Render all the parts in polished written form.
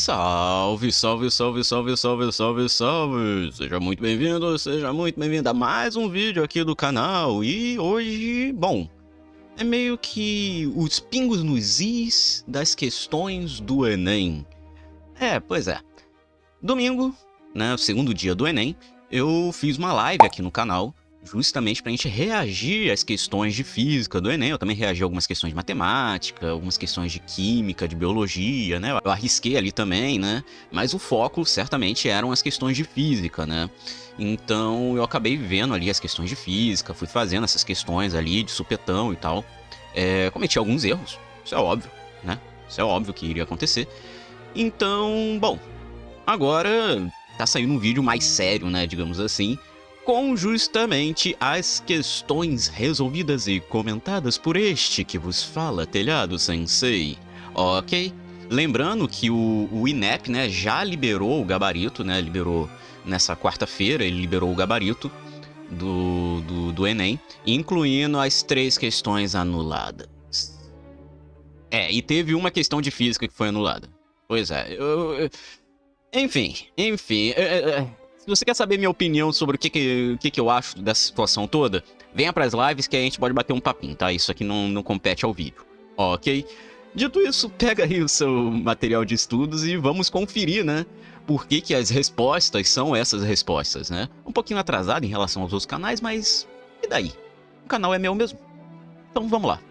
Salve, salve, salve, salve, salve, salve, salve! Seja muito bem-vindo, seja muito bem-vinda a mais um vídeo aqui do canal. E hoje, bom, é meio que os pingos nos is das questões do Enem. Pois é. Domingo, né, o segundo dia do Enem, eu fiz uma live aqui no canal, justamente pra gente reagir às questões de física do Enem. Eu também reagi a algumas questões de matemática, algumas questões de química, de biologia, né? Eu arrisquei ali também, né? Mas o foco, certamente, eram as questões de física, né? Então, eu acabei vendo ali as questões de física, fui fazendo essas questões ali de supetão e tal. Cometi alguns erros, isso é óbvio, né? Isso é óbvio que iria acontecer. Então, bom, agora tá saindo um vídeo mais sério, né? Digamos assim, com justamente as questões resolvidas e comentadas por este que vos fala, Telhado Sensei. Ok? Lembrando que o INEP, né, já liberou o gabarito, né, liberou nessa quarta-feira, ele liberou o gabarito do Enem, incluindo as 3 questões anuladas. E teve uma questão de física que foi anulada. Pois é, enfim. Se você quer saber minha opinião sobre o que eu acho dessa situação toda, venha pras lives que a gente pode bater um papinho, tá? Isso aqui não compete ao vídeo, ok? Dito isso, pega aí o seu material de estudos e vamos conferir, né? Por que as respostas são essas respostas, né? Um pouquinho atrasado em relação aos outros canais, mas e daí? O canal é meu mesmo. Então vamos lá.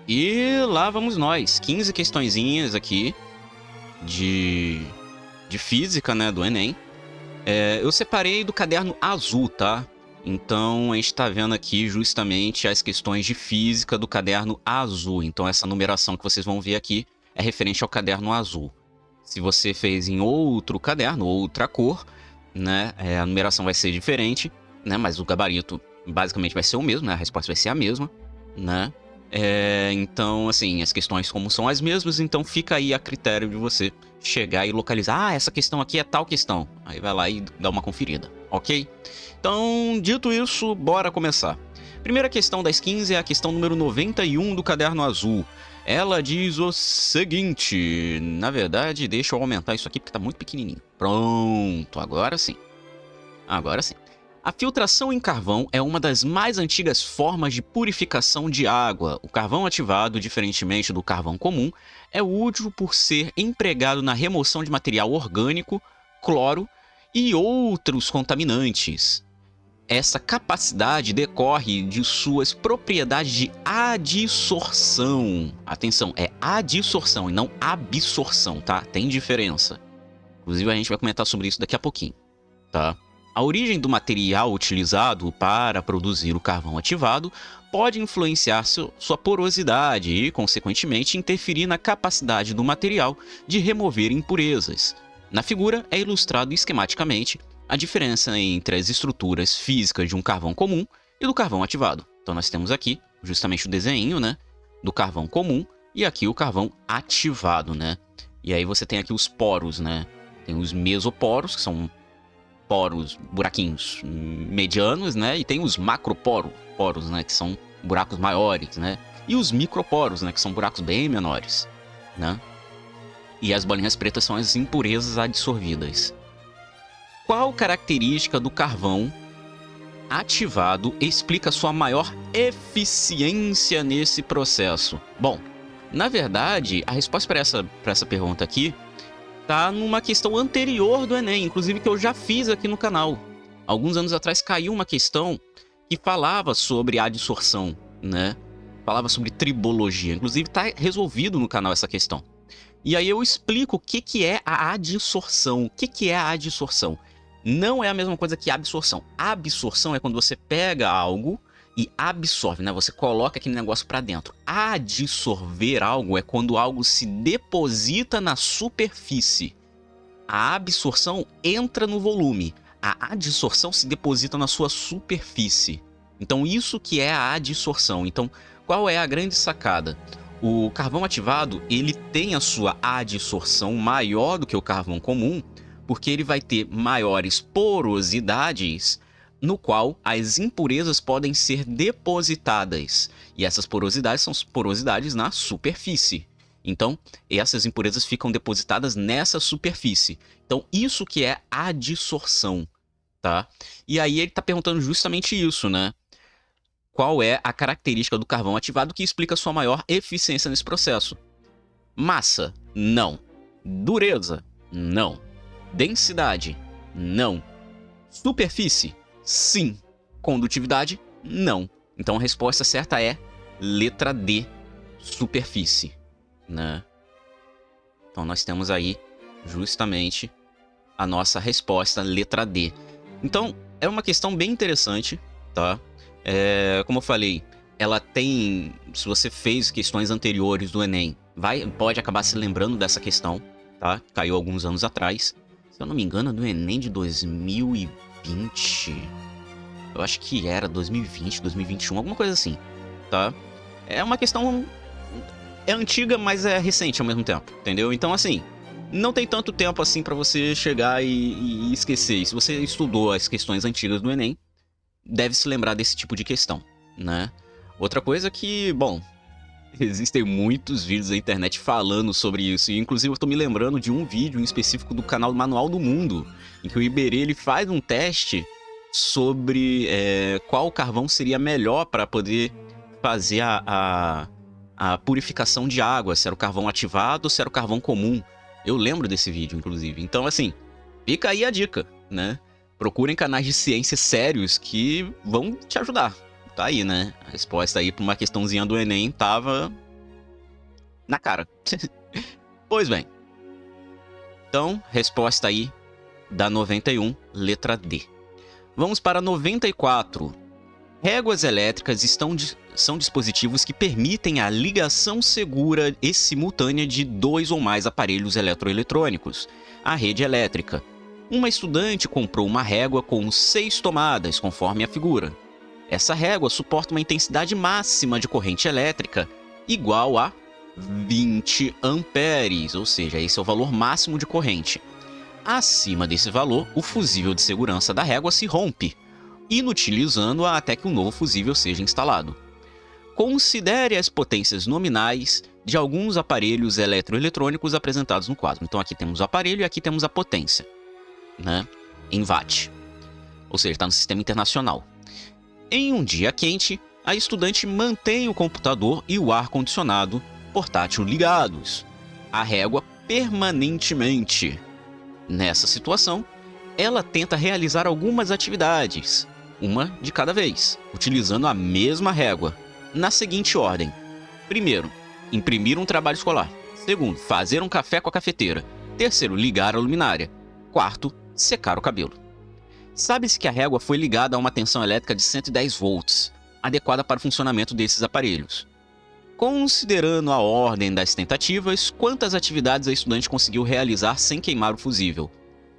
E lá vamos nós, 15 questõezinhas aqui de física, né, do Enem. Eu separei do caderno azul, tá? Então a gente tá vendo aqui justamente as questões de física do caderno azul. Então essa numeração que vocês vão ver aqui é referente ao caderno azul. Se você fez em outro caderno, outra cor, né, a numeração vai ser diferente, né? Mas o gabarito basicamente vai ser o mesmo, né? A resposta vai ser a mesma, né? Então, assim, as questões como são as mesmas, então fica aí a critério de você chegar e localizar. Ah, essa questão aqui é tal questão. Aí vai lá e dá uma conferida, ok? Então, dito isso, bora começar. Primeira questão das 15 é a questão número 91 do caderno azul. Ela diz o seguinte... Na verdade, deixa eu aumentar isso aqui porque tá muito pequenininho. Pronto, agora sim. Agora sim. A filtração em carvão é uma das mais antigas formas de purificação de água. O carvão ativado, diferentemente do carvão comum, é útil por ser empregado na remoção de material orgânico, cloro e outros contaminantes. Essa capacidade decorre de suas propriedades de adsorção. Atenção, é adsorção e não absorção, tá? Tem diferença. Inclusive a gente vai comentar sobre isso daqui a pouquinho, tá? A origem do material utilizado para produzir o carvão ativado pode influenciar sua porosidade e, consequentemente, interferir na capacidade do material de remover impurezas. Na figura é ilustrado esquematicamente a diferença entre as estruturas físicas de um carvão comum e do carvão ativado. Então nós temos aqui justamente o desenho, né, do carvão comum e aqui o carvão ativado, né? E aí você tem aqui os poros, né? Tem os mesoporos, que são poros, buraquinhos medianos, né? E tem os macroporos, né? Que são buracos maiores, né? E os microporos, né? Que são buracos bem menores, né? E as bolinhas pretas são as impurezas adsorvidas. Qual característica do carvão ativado explica sua maior eficiência nesse processo? Bom, na verdade, a resposta para essa pergunta aqui tá numa questão anterior do Enem, inclusive que eu já fiz aqui no canal. Alguns anos atrás caiu uma questão que falava sobre adsorção, né? Falava sobre tribologia. Inclusive tá resolvido no canal essa questão. E aí eu explico o que é a adsorção. O que é a adsorção? Não é a mesma coisa que absorção. Absorção é quando você pega algo e absorve, né? Você coloca aquele negócio para dentro. Adsorver algo é quando algo se deposita na superfície. A absorção entra no volume. A adsorção se deposita na sua superfície. Então isso que é a adsorção. Então qual é a grande sacada? O carvão ativado, ele tem a sua adsorção maior do que o carvão comum, porque ele vai ter maiores porosidades no qual as impurezas podem ser depositadas. E essas porosidades são porosidades na superfície. Então, essas impurezas ficam depositadas nessa superfície. Então, isso que é adsorção, tá? E aí ele está perguntando justamente isso, né? Qual é a característica do carvão ativado que explica sua maior eficiência nesse processo? Massa? Não. Dureza? Não. Densidade? Não. Superfície? Sim. Condutividade? Não. Então a resposta certa é letra D, superfície, né? Então nós temos aí justamente a nossa resposta, letra D. Então é uma questão bem interessante, tá? Como eu falei, ela tem, se você fez questões anteriores do Enem, pode acabar se lembrando dessa questão, tá? Caiu alguns anos atrás. Se eu não me engano, do Enem de 2020. Eu acho que era 2020, 2021, alguma coisa assim, tá? É uma questão... é antiga, mas é recente ao mesmo tempo, entendeu? Então, assim, não tem tanto tempo assim pra você chegar e esquecer. E se você estudou as questões antigas do Enem, deve se lembrar desse tipo de questão, né? Outra coisa que, bom, existem muitos vídeos na internet falando sobre isso. E, inclusive, eu tô me lembrando de um vídeo em específico do canal Manual do Mundo, em que o Iberê, ele faz um teste sobre qual carvão seria melhor para poder fazer a purificação de água, se era o carvão ativado ou se era o carvão comum. Eu lembro desse vídeo, inclusive. Então, assim, fica aí a dica, né? Procurem canais de ciência sérios que vão te ajudar. Tá aí, né? A resposta aí pra uma questãozinha do Enem tava na cara. Pois bem. Então, resposta aí da 91, letra D. Vamos para 94. Réguas elétricas são dispositivos que permitem a ligação segura e simultânea de 2 ou mais aparelhos eletroeletrônicos à rede elétrica. Uma estudante comprou uma régua com 6 tomadas, conforme a figura. Essa régua suporta uma intensidade máxima de corrente elétrica igual a 20 amperes, ou seja, esse é o valor máximo de corrente. Acima desse valor, o fusível de segurança da régua se rompe, inutilizando-a até que um novo fusível seja instalado. Considere as potências nominais de alguns aparelhos eletroeletrônicos apresentados no quadro. Então aqui temos o aparelho e aqui temos a potência, né? Em watt, ou seja, está no sistema internacional. Em um dia quente, a estudante mantém o computador e o ar-condicionado portátil ligados, a régua permanentemente. Nessa situação, ela tenta realizar algumas atividades, uma de cada vez, utilizando a mesma régua, na seguinte ordem. Primeiro, imprimir um trabalho escolar. Segundo, fazer um café com a cafeteira. Terceiro, ligar a luminária. Quarto, secar o cabelo. Sabe-se que a régua foi ligada a uma tensão elétrica de 110 volts, adequada para o funcionamento desses aparelhos. Considerando a ordem das tentativas, quantas atividades a estudante conseguiu realizar sem queimar o fusível?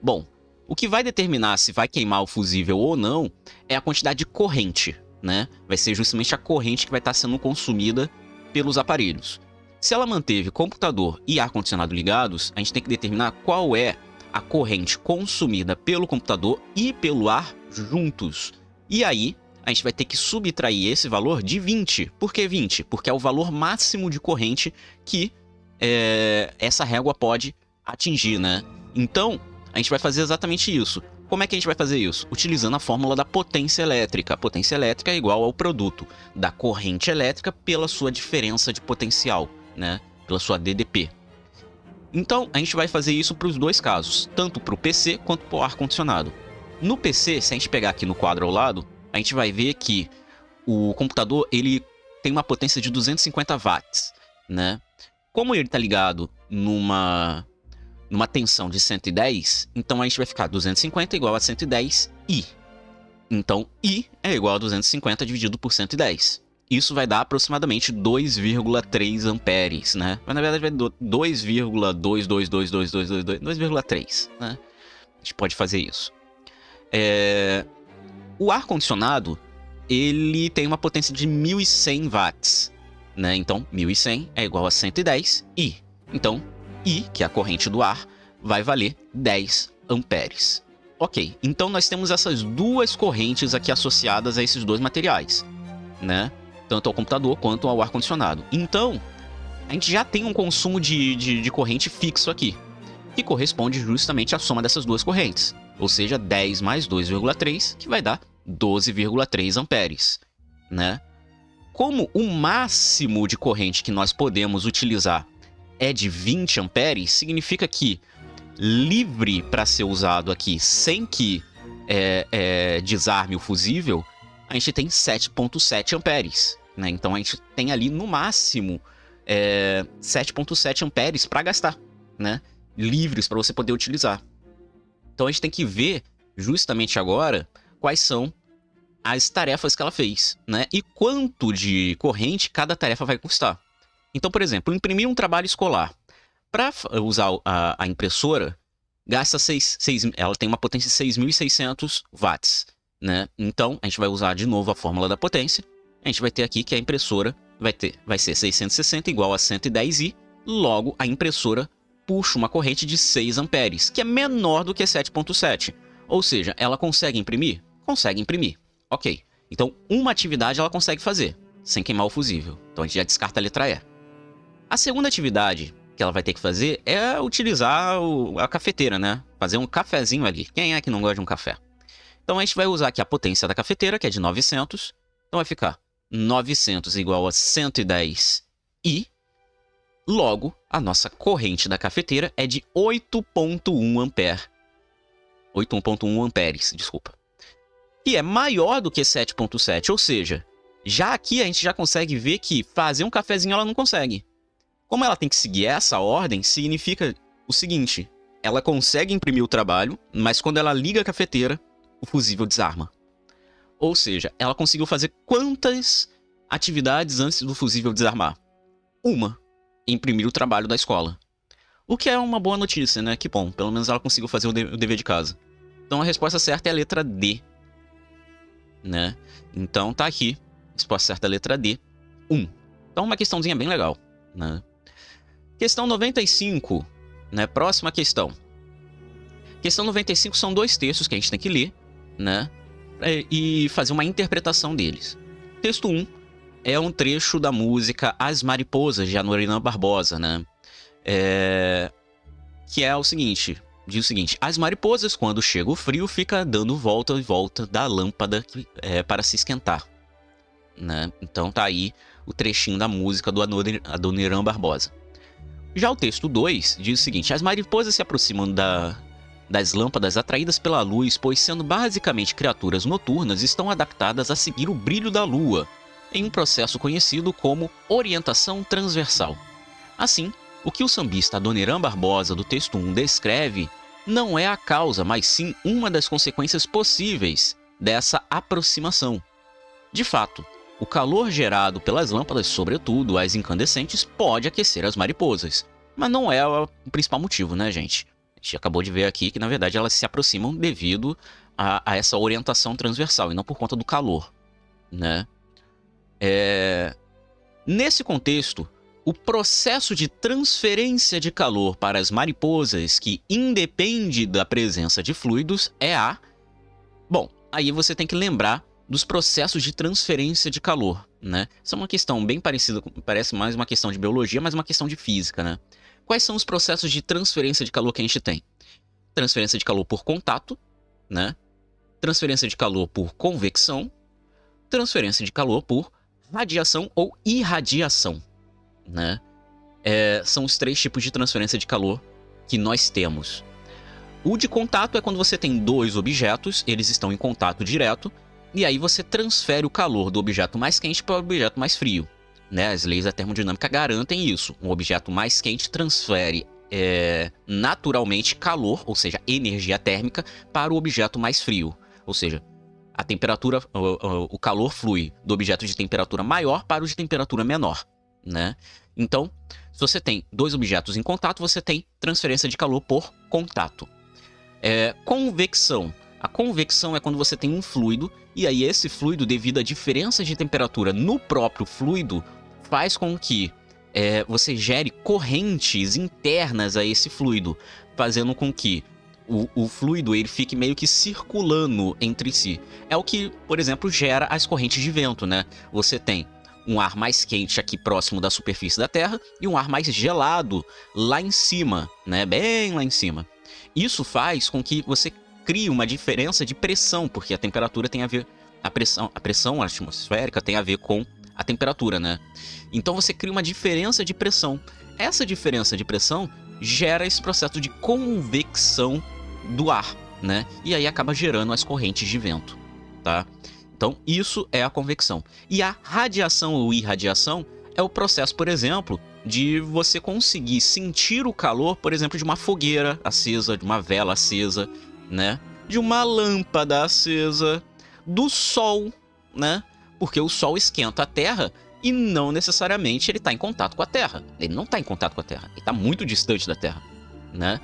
Bom, o que vai determinar se vai queimar o fusível ou não é a quantidade de corrente, né? Vai ser justamente a corrente que vai estar sendo consumida pelos aparelhos. Se ela manteve computador e ar-condicionado ligados, a gente tem que determinar qual é a corrente consumida pelo computador e pelo ar juntos. E aí, a gente vai ter que subtrair esse valor de 20. Por que 20? Porque é o valor máximo de corrente que essa régua pode atingir, né? Então, a gente vai fazer exatamente isso. Como é que a gente vai fazer isso? Utilizando a fórmula da potência elétrica. A potência elétrica é igual ao produto da corrente elétrica pela sua diferença de potencial, né? Pela sua DDP. Então, a gente vai fazer isso para os dois casos, tanto para o PC quanto para o ar-condicionado. No PC, se a gente pegar aqui no quadro ao lado, a gente vai ver que o computador ele tem uma potência de 250 watts, né? Como ele está ligado numa tensão de 110, então a gente vai ficar 250 igual a 110 I. Então, I é igual a 250 dividido por 110. Isso vai dar aproximadamente 2,3 amperes, né? Mas na verdade vai dar 2,2222222, né? A gente pode fazer isso. O ar-condicionado, ele tem uma potência de 1.100 watts, né? Então, 1.100 é igual a 110 I. Então, I, que é a corrente do ar, vai valer 10 amperes, Ok, então nós temos essas duas correntes aqui associadas a esses dois materiais, né? Tanto ao computador quanto ao ar-condicionado. Então, a gente já tem um consumo de corrente fixo aqui, que corresponde justamente à soma dessas duas correntes. Ou seja, 10 mais 2,3, que vai dar 12,3 amperes, né? Como o máximo de corrente que nós podemos utilizar é de 20 amperes, significa que livre para ser usado aqui sem que desarme o fusível, a gente tem 7,7 amperes, né? Então a gente tem ali no máximo 7,7 amperes para gastar, né? Livres para você poder utilizar. Então a gente tem que ver justamente agora quais são as tarefas que ela fez, né? E quanto de corrente cada tarefa vai custar. Então, por exemplo, imprimir um trabalho escolar. Para usar a impressora, gasta ela tem uma potência de 6.600 watts, né? Então, a gente vai usar de novo a fórmula da potência. A gente vai ter aqui que a impressora vai ser 660 igual a 110i. Logo, a impressora puxa uma corrente de 6 amperes, que é menor do que 7,7. Ou seja, ela consegue imprimir? Consegue imprimir. Ok. Então, uma atividade ela consegue fazer, sem queimar o fusível. Então, a gente já descarta a letra E. A segunda atividade que ela vai ter que fazer é utilizar a cafeteira, né? Fazer um cafezinho ali. Quem é que não gosta de um café? Então, a gente vai usar aqui a potência da cafeteira, que é de 900. Então, vai ficar 900 igual a 110i. Logo, a nossa corrente da cafeteira é de 8,1 ampere. 8,1 amperes, desculpa. E é maior do que 7,7, ou seja, já aqui a gente já consegue ver que fazer um cafezinho ela não consegue. Como ela tem que seguir essa ordem, significa o seguinte: ela consegue imprimir o trabalho, mas quando ela liga a cafeteira, o fusível desarma. Ou seja, ela conseguiu fazer quantas atividades antes do fusível desarmar? Uma: imprimir o trabalho da escola. O que é uma boa notícia, né? Que bom, pelo menos ela conseguiu fazer o dever de casa. Então a resposta certa é a letra D, né? Então tá aqui, resposta certa é a letra D, 1. Então uma questãozinha bem legal, né? Questão 95, né? Próxima questão. Questão 95 são dois textos que a gente tem que ler, né? E fazer uma interpretação deles. Texto 1 é um trecho da música As Mariposas, de Adoniran Barbosa, né? Que é o seguinte, diz o seguinte: as mariposas, quando chega o frio, fica dando volta e volta da lâmpada para se esquentar, né? Então tá aí o trechinho da música do Adoniran Barbosa. Já o texto 2 diz o seguinte: as mariposas se aproximam das lâmpadas atraídas pela luz, pois, sendo basicamente criaturas noturnas, estão adaptadas a seguir o brilho da lua, em um processo conhecido como orientação transversal. Assim, o que o sambista Adoniran Barbosa, do texto 1, descreve não é a causa, mas sim uma das consequências possíveis dessa aproximação. De fato, o calor gerado pelas lâmpadas, sobretudo as incandescentes, pode aquecer as mariposas. Mas não é o principal motivo, né, gente? A gente acabou de ver aqui que, na verdade, elas se aproximam devido a essa orientação transversal e não por conta do calor, né? Nesse contexto, o processo de transferência de calor para as mariposas, que independe da presença de fluidos, é a... Bom, aí você tem que lembrar dos processos de transferência de calor, né? Isso é uma questão bem parecida, parece mais uma questão de biologia, mas uma questão de física, né? Quais são os processos de transferência de calor que a gente tem? Transferência de calor por contato, né? Transferência de calor por convecção, transferência de calor por radiação ou irradiação, né? São os três tipos de transferência de calor que nós temos. O de contato é quando você tem dois objetos, eles estão em contato direto, e aí você transfere o calor do objeto mais quente para o objeto mais frio, né? As leis da termodinâmica garantem isso. Um objeto mais quente transfere naturalmente calor, ou seja, energia térmica, para o objeto mais frio. Ou seja, a temperatura, o calor flui do objeto de temperatura maior para o de temperatura menor, né? Então, se você tem dois objetos em contato, você tem transferência de calor por contato. Convecção. A convecção é quando você tem um fluido, e aí esse fluido, devido à diferença de temperatura no próprio fluido, faz com que você gere correntes internas a esse fluido, fazendo com que o fluido ele fique meio que circulando entre si. É o que, por exemplo, gera as correntes de vento, né? Você tem um ar mais quente aqui próximo da superfície da Terra e um ar mais gelado lá em cima, né? Bem lá em cima. Isso faz com que você crie uma diferença de pressão, porque a temperatura tem a ver... A pressão atmosférica tem a ver com a temperatura, né? Então você cria uma diferença de pressão. Essa diferença de pressão gera esse processo de convecção do ar, né? E aí acaba gerando as correntes de vento, tá? Então, isso é a convecção. E a radiação ou irradiação é o processo, por exemplo, de você conseguir sentir o calor, por exemplo, de uma fogueira acesa, de uma vela acesa, né? De uma lâmpada acesa, do sol, né? Porque o sol esquenta a Terra e não necessariamente ele está em contato com a Terra. Ele não está em contato com a Terra, ele está muito distante da Terra, né?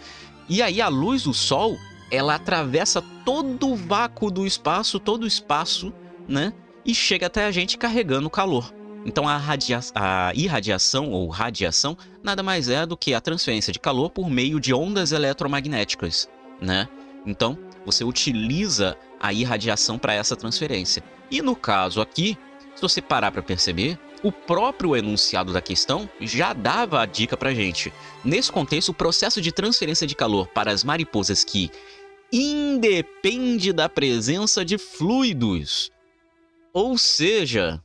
E aí a luz do sol, ela atravessa todo o vácuo do espaço, todo o espaço, né? E chega até a gente carregando o calor. Então a irradiação ou radiação nada mais é do que a transferência de calor por meio de ondas eletromagnéticas, né? Então você utiliza a irradiação para essa transferência. E no caso aqui, se você parar para perceber, o próprio enunciado da questão já dava a dica para gente. Nesse contexto, o processo de transferência de calor para as mariposas que independe da presença de fluidos. Ou seja,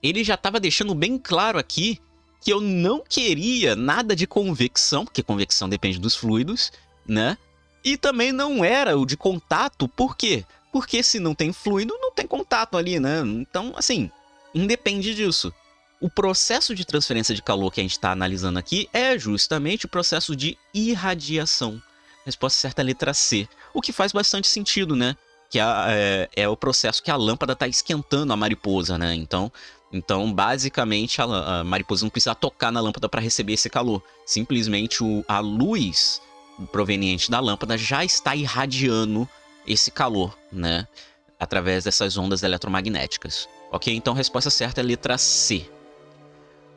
ele já estava deixando bem claro aqui que eu não queria nada de convecção, porque convecção depende dos fluidos, né? E também não era o de contato, por quê? Porque se não tem fluido, não tem contato ali, né? Então, assim, independe disso. O processo de transferência de calor que a gente está analisando aqui é justamente o processo de irradiação. Resposta certa é a letra C. O que faz bastante sentido, né? Que é o processo que a lâmpada está esquentando a mariposa, né? Então basicamente, a mariposa não precisa tocar na lâmpada para receber esse calor. Simplesmente a luz proveniente da lâmpada já está irradiando esse calor, né? Através dessas ondas eletromagnéticas. Ok? Então a resposta certa é a letra C.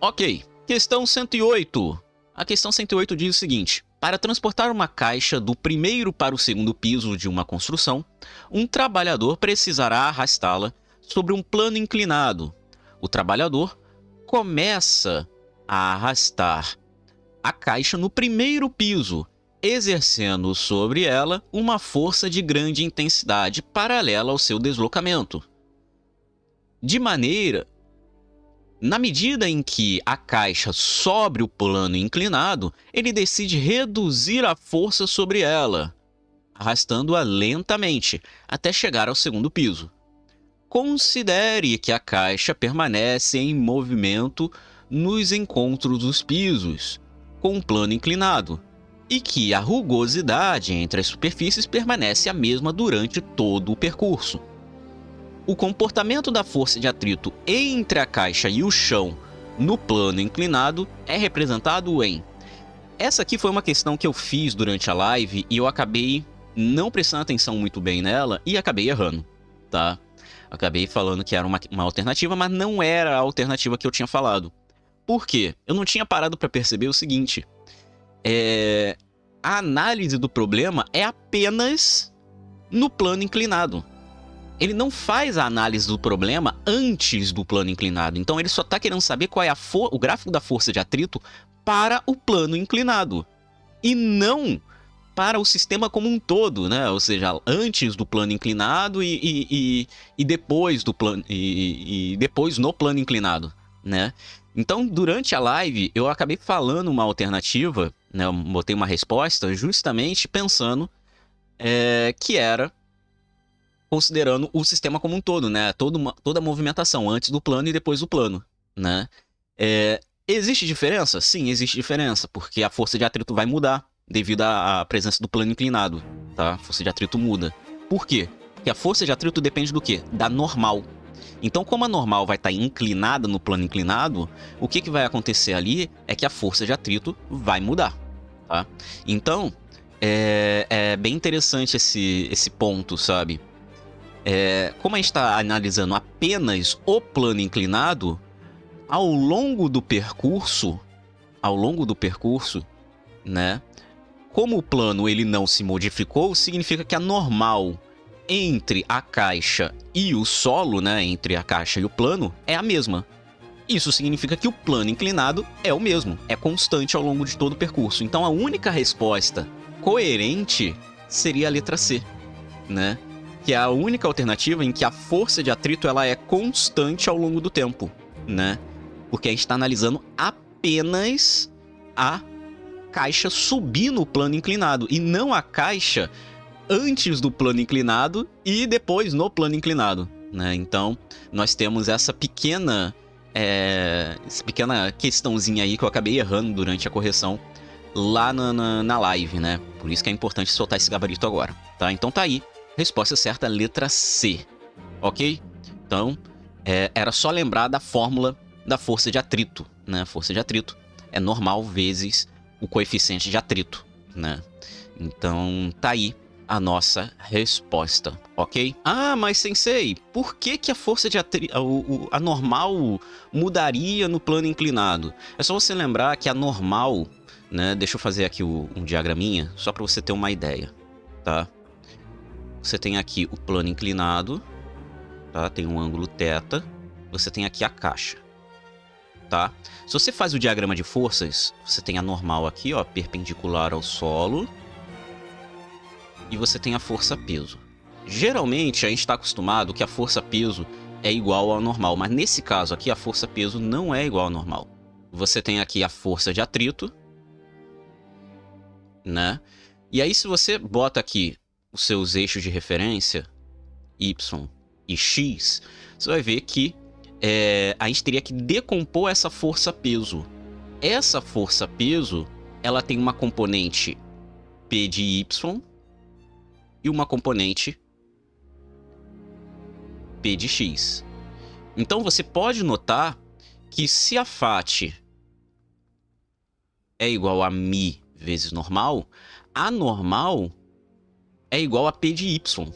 Ok. Questão 108. A questão 108 diz o seguinte: para transportar uma caixa do primeiro para o segundo piso de uma construção, um trabalhador precisará arrastá-la sobre um plano inclinado. O trabalhador começa a arrastar a caixa no primeiro piso, exercendo sobre ela uma força de grande intensidade paralela ao seu deslocamento. Na medida em que a caixa sobe o plano inclinado, ele decide reduzir a força sobre ela, arrastando-a lentamente até chegar ao segundo piso. Considere que a caixa permanece em movimento nos encontros dos pisos, com um plano inclinado, e que a rugosidade entre as superfícies permanece a mesma durante todo o percurso. O comportamento da força de atrito entre a caixa e o chão no plano inclinado é representado em... Essa aqui foi uma questão que eu fiz durante a live e eu acabei não prestando atenção muito bem nela e acabei errando, tá? Acabei falando que era uma alternativa, mas não era a alternativa que eu tinha falado. Por quê? Eu não tinha parado para perceber o seguinte: a análise do problema é apenas no plano inclinado. Ele não faz a análise do problema antes do plano inclinado. Então ele só está querendo saber qual é o gráfico da força de atrito para o plano inclinado. E não para o sistema como um todo, né? Ou seja, antes do plano inclinado e depois do plano e depois no plano inclinado, né? Então, durante a live, eu acabei falando uma alternativa, né? Eu botei uma resposta justamente pensando que era considerando o sistema como um todo, né? Toda a movimentação antes do plano e depois do plano, né? Existe diferença? Sim, existe diferença, porque a força de atrito vai mudar devido à presença do plano inclinado, tá? A força de atrito muda. Por quê? Porque a força de atrito depende do quê? Da normal. Então, como a normal vai estar inclinada no plano inclinado, o que vai acontecer ali é que a força de atrito vai mudar, tá? Então, é bem interessante esse ponto, sabe? Como a gente está analisando apenas o plano inclinado, ao longo do percurso, né? Como o plano ele não se modificou, significa que a normal entre a caixa e o solo, né, entre a caixa e o plano, é a mesma. Isso significa que o plano inclinado é o mesmo, é constante ao longo de todo o percurso. Então a única resposta coerente seria a letra C, né? Que é a única alternativa em que a força de atrito ela é constante ao longo do tempo, né? Porque a gente está analisando apenas a caixa subir no plano inclinado e não a caixa antes do plano inclinado e depois no plano inclinado, né? Então nós temos essa pequena questãozinha aí que eu acabei errando durante a correção lá na live, né? Por isso que é importante soltar esse gabarito agora, tá? Então tá aí, resposta certa, letra C, ok? Então, era só lembrar da fórmula da força de atrito, né? Força de atrito é normal vezes o coeficiente de atrito, né? Então, tá aí a nossa resposta, ok? Ah, mas Sensei, por que a força de atrito, a normal mudaria no plano inclinado? É só você lembrar que a normal, né? Deixa eu fazer aqui um diagraminha, só para você ter uma ideia, tá? Você tem aqui o plano inclinado, tá? Tem um ângulo θ, você tem aqui a caixa, tá? Se você faz o diagrama de forças, você tem a normal aqui, ó, perpendicular ao solo, e você tem a força-peso. Geralmente, a gente está acostumado que a força-peso é igual ao normal, mas nesse caso aqui, a força-peso não é igual ao normal. Você tem aqui a força de atrito, né? E aí, se você bota aqui os seus eixos de referência, Y e X, você vai ver que a gente teria que decompor essa força-peso. Essa força-peso, ela tem uma componente P de Y e uma componente P de X. Então você pode notar que se a FAT é igual a μ vezes normal, a normal é igual a P de Y,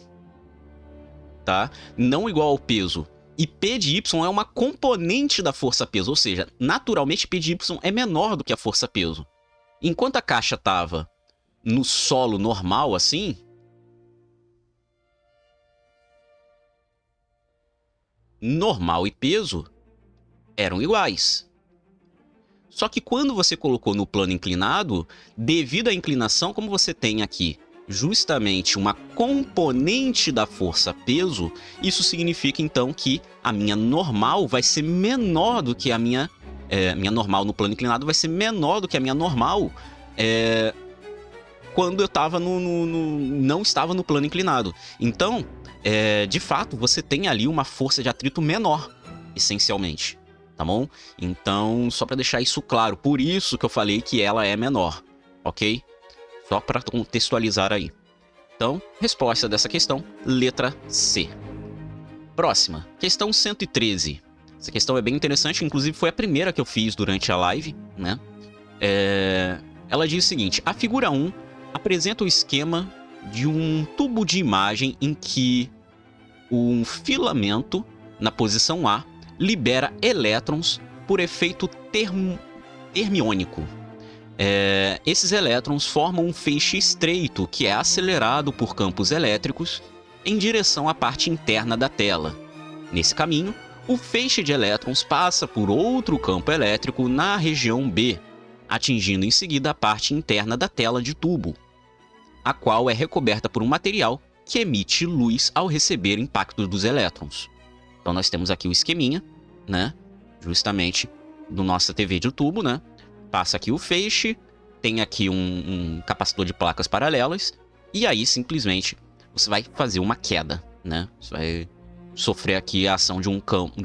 tá? Não igual ao peso. E P de Y é uma componente da força-peso, ou seja, naturalmente P de Y é menor do que a força-peso. Enquanto a caixa estava no solo normal assim, normal e peso eram iguais. Só que quando você colocou no plano inclinado, devido à inclinação, como você tem aqui justamente uma componente da força-peso, isso significa então que a minha normal vai ser menor do que a minha normal no plano inclinado vai ser menor do que a minha normal quando eu tava não estava no plano inclinado. Então, de fato, você tem ali uma força de atrito menor, essencialmente, tá bom? Então, só para deixar isso claro, por isso que eu falei que ela é menor, ok? Só para contextualizar aí. Então, resposta dessa questão, letra C. Próxima, questão 113. Essa questão é bem interessante, inclusive foi a primeira que eu fiz durante a live, né? Ela diz o seguinte: a figura 1 apresenta o esquema de um tubo de imagem em que um filamento, na posição A, libera elétrons por efeito termiônico. Esses elétrons formam um feixe estreito que é acelerado por campos elétricos em direção à parte interna da tela. Nesse caminho, o feixe de elétrons passa por outro campo elétrico na região B, atingindo em seguida a parte interna da tela de tubo, a qual é recoberta por um material que emite luz ao receber impactos dos elétrons. Então nós temos aqui o esqueminha, né? Justamente do nossa TV de tubo, né? Passa aqui o feixe, tem aqui um capacitor de placas paralelas, e aí simplesmente você vai fazer uma queda, né? Você vai sofrer aqui a ação de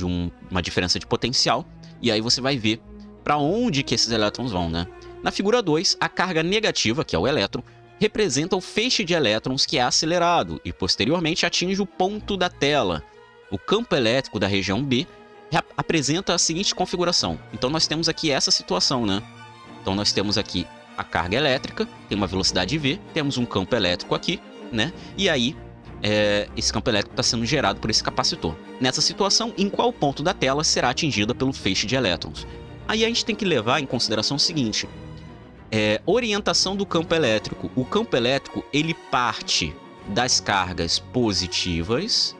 uma diferença de potencial, e aí você vai ver para onde que esses elétrons vão, né? Na figura 2, a carga negativa, que é o elétron, representa o feixe de elétrons que é acelerado e posteriormente atinge o ponto da tela. O campo elétrico da região B apresenta a seguinte configuração. Então nós temos aqui essa situação, né? Então nós temos aqui a carga elétrica, tem uma velocidade V, temos um campo elétrico aqui, né? E aí esse campo elétrico está sendo gerado por esse capacitor. Nessa situação, em qual ponto da tela será atingida pelo feixe de elétrons? Aí a gente tem que levar em consideração o seguinte: Orientação do campo elétrico. O campo elétrico, ele parte das cargas positivas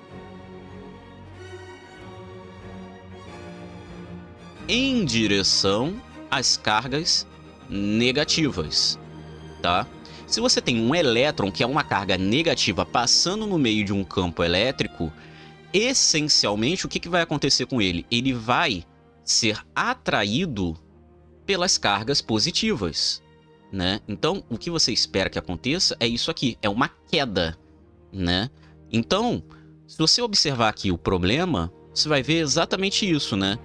em direção às cargas negativas, tá? Se você tem um elétron, que é uma carga negativa, passando no meio de um campo elétrico, essencialmente, o que vai acontecer com ele? Ele vai ser atraído pelas cargas positivas, né? Então, o que você espera que aconteça é isso aqui, é uma queda, né? Então, se você observar aqui o problema, você vai ver exatamente isso, né?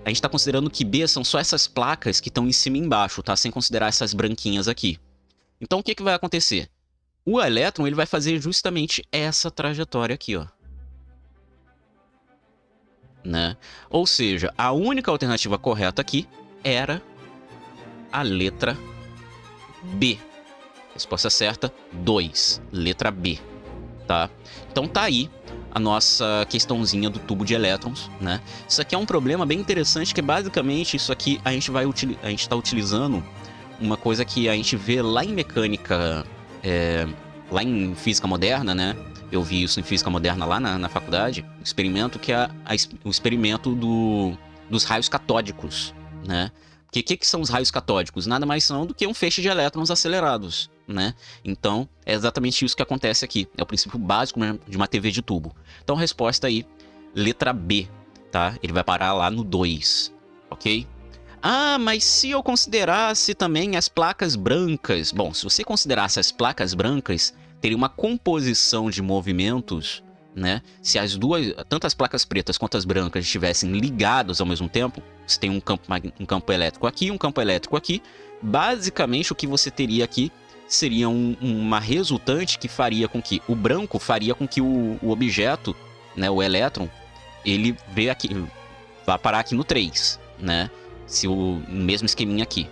A gente está considerando que B são só essas placas que estão em cima e embaixo, tá? Sem considerar essas branquinhas aqui. Então, o que vai acontecer? O elétron, ele vai fazer justamente essa trajetória aqui, ó. Né? Ou seja, a única alternativa correta aqui era a letra B. Resposta certa, 2. Letra B, tá? Então tá aí a nossa questãozinha do tubo de elétrons, né? Isso aqui é um problema bem interessante, que basicamente isso aqui a gente está utilizando uma coisa que a gente vê lá em mecânica, lá em física moderna, né? Eu vi isso em física moderna lá na faculdade, um experimento que é o experimento dos raios catódicos, né? O que são os raios catódicos? Nada mais são do que um feixe de elétrons acelerados, né? Então, é exatamente isso que acontece aqui. É o princípio básico de uma TV de tubo. Então, resposta aí, letra B, tá? Ele vai parar lá no 2, ok? Ah, mas se eu considerasse também as placas brancas... Bom, se você considerasse as placas brancas, teria uma composição de movimentos, né? Se as duas, tanto as placas pretas quanto as brancas, estivessem ligadas ao mesmo tempo, você tem um campo elétrico aqui, um campo elétrico aqui. Basicamente, o que você teria aqui seria uma resultante que faria com que o branco faria com que o objeto, né, o elétron, ele vá parar aqui no 3, né? Se o mesmo esqueminha aqui,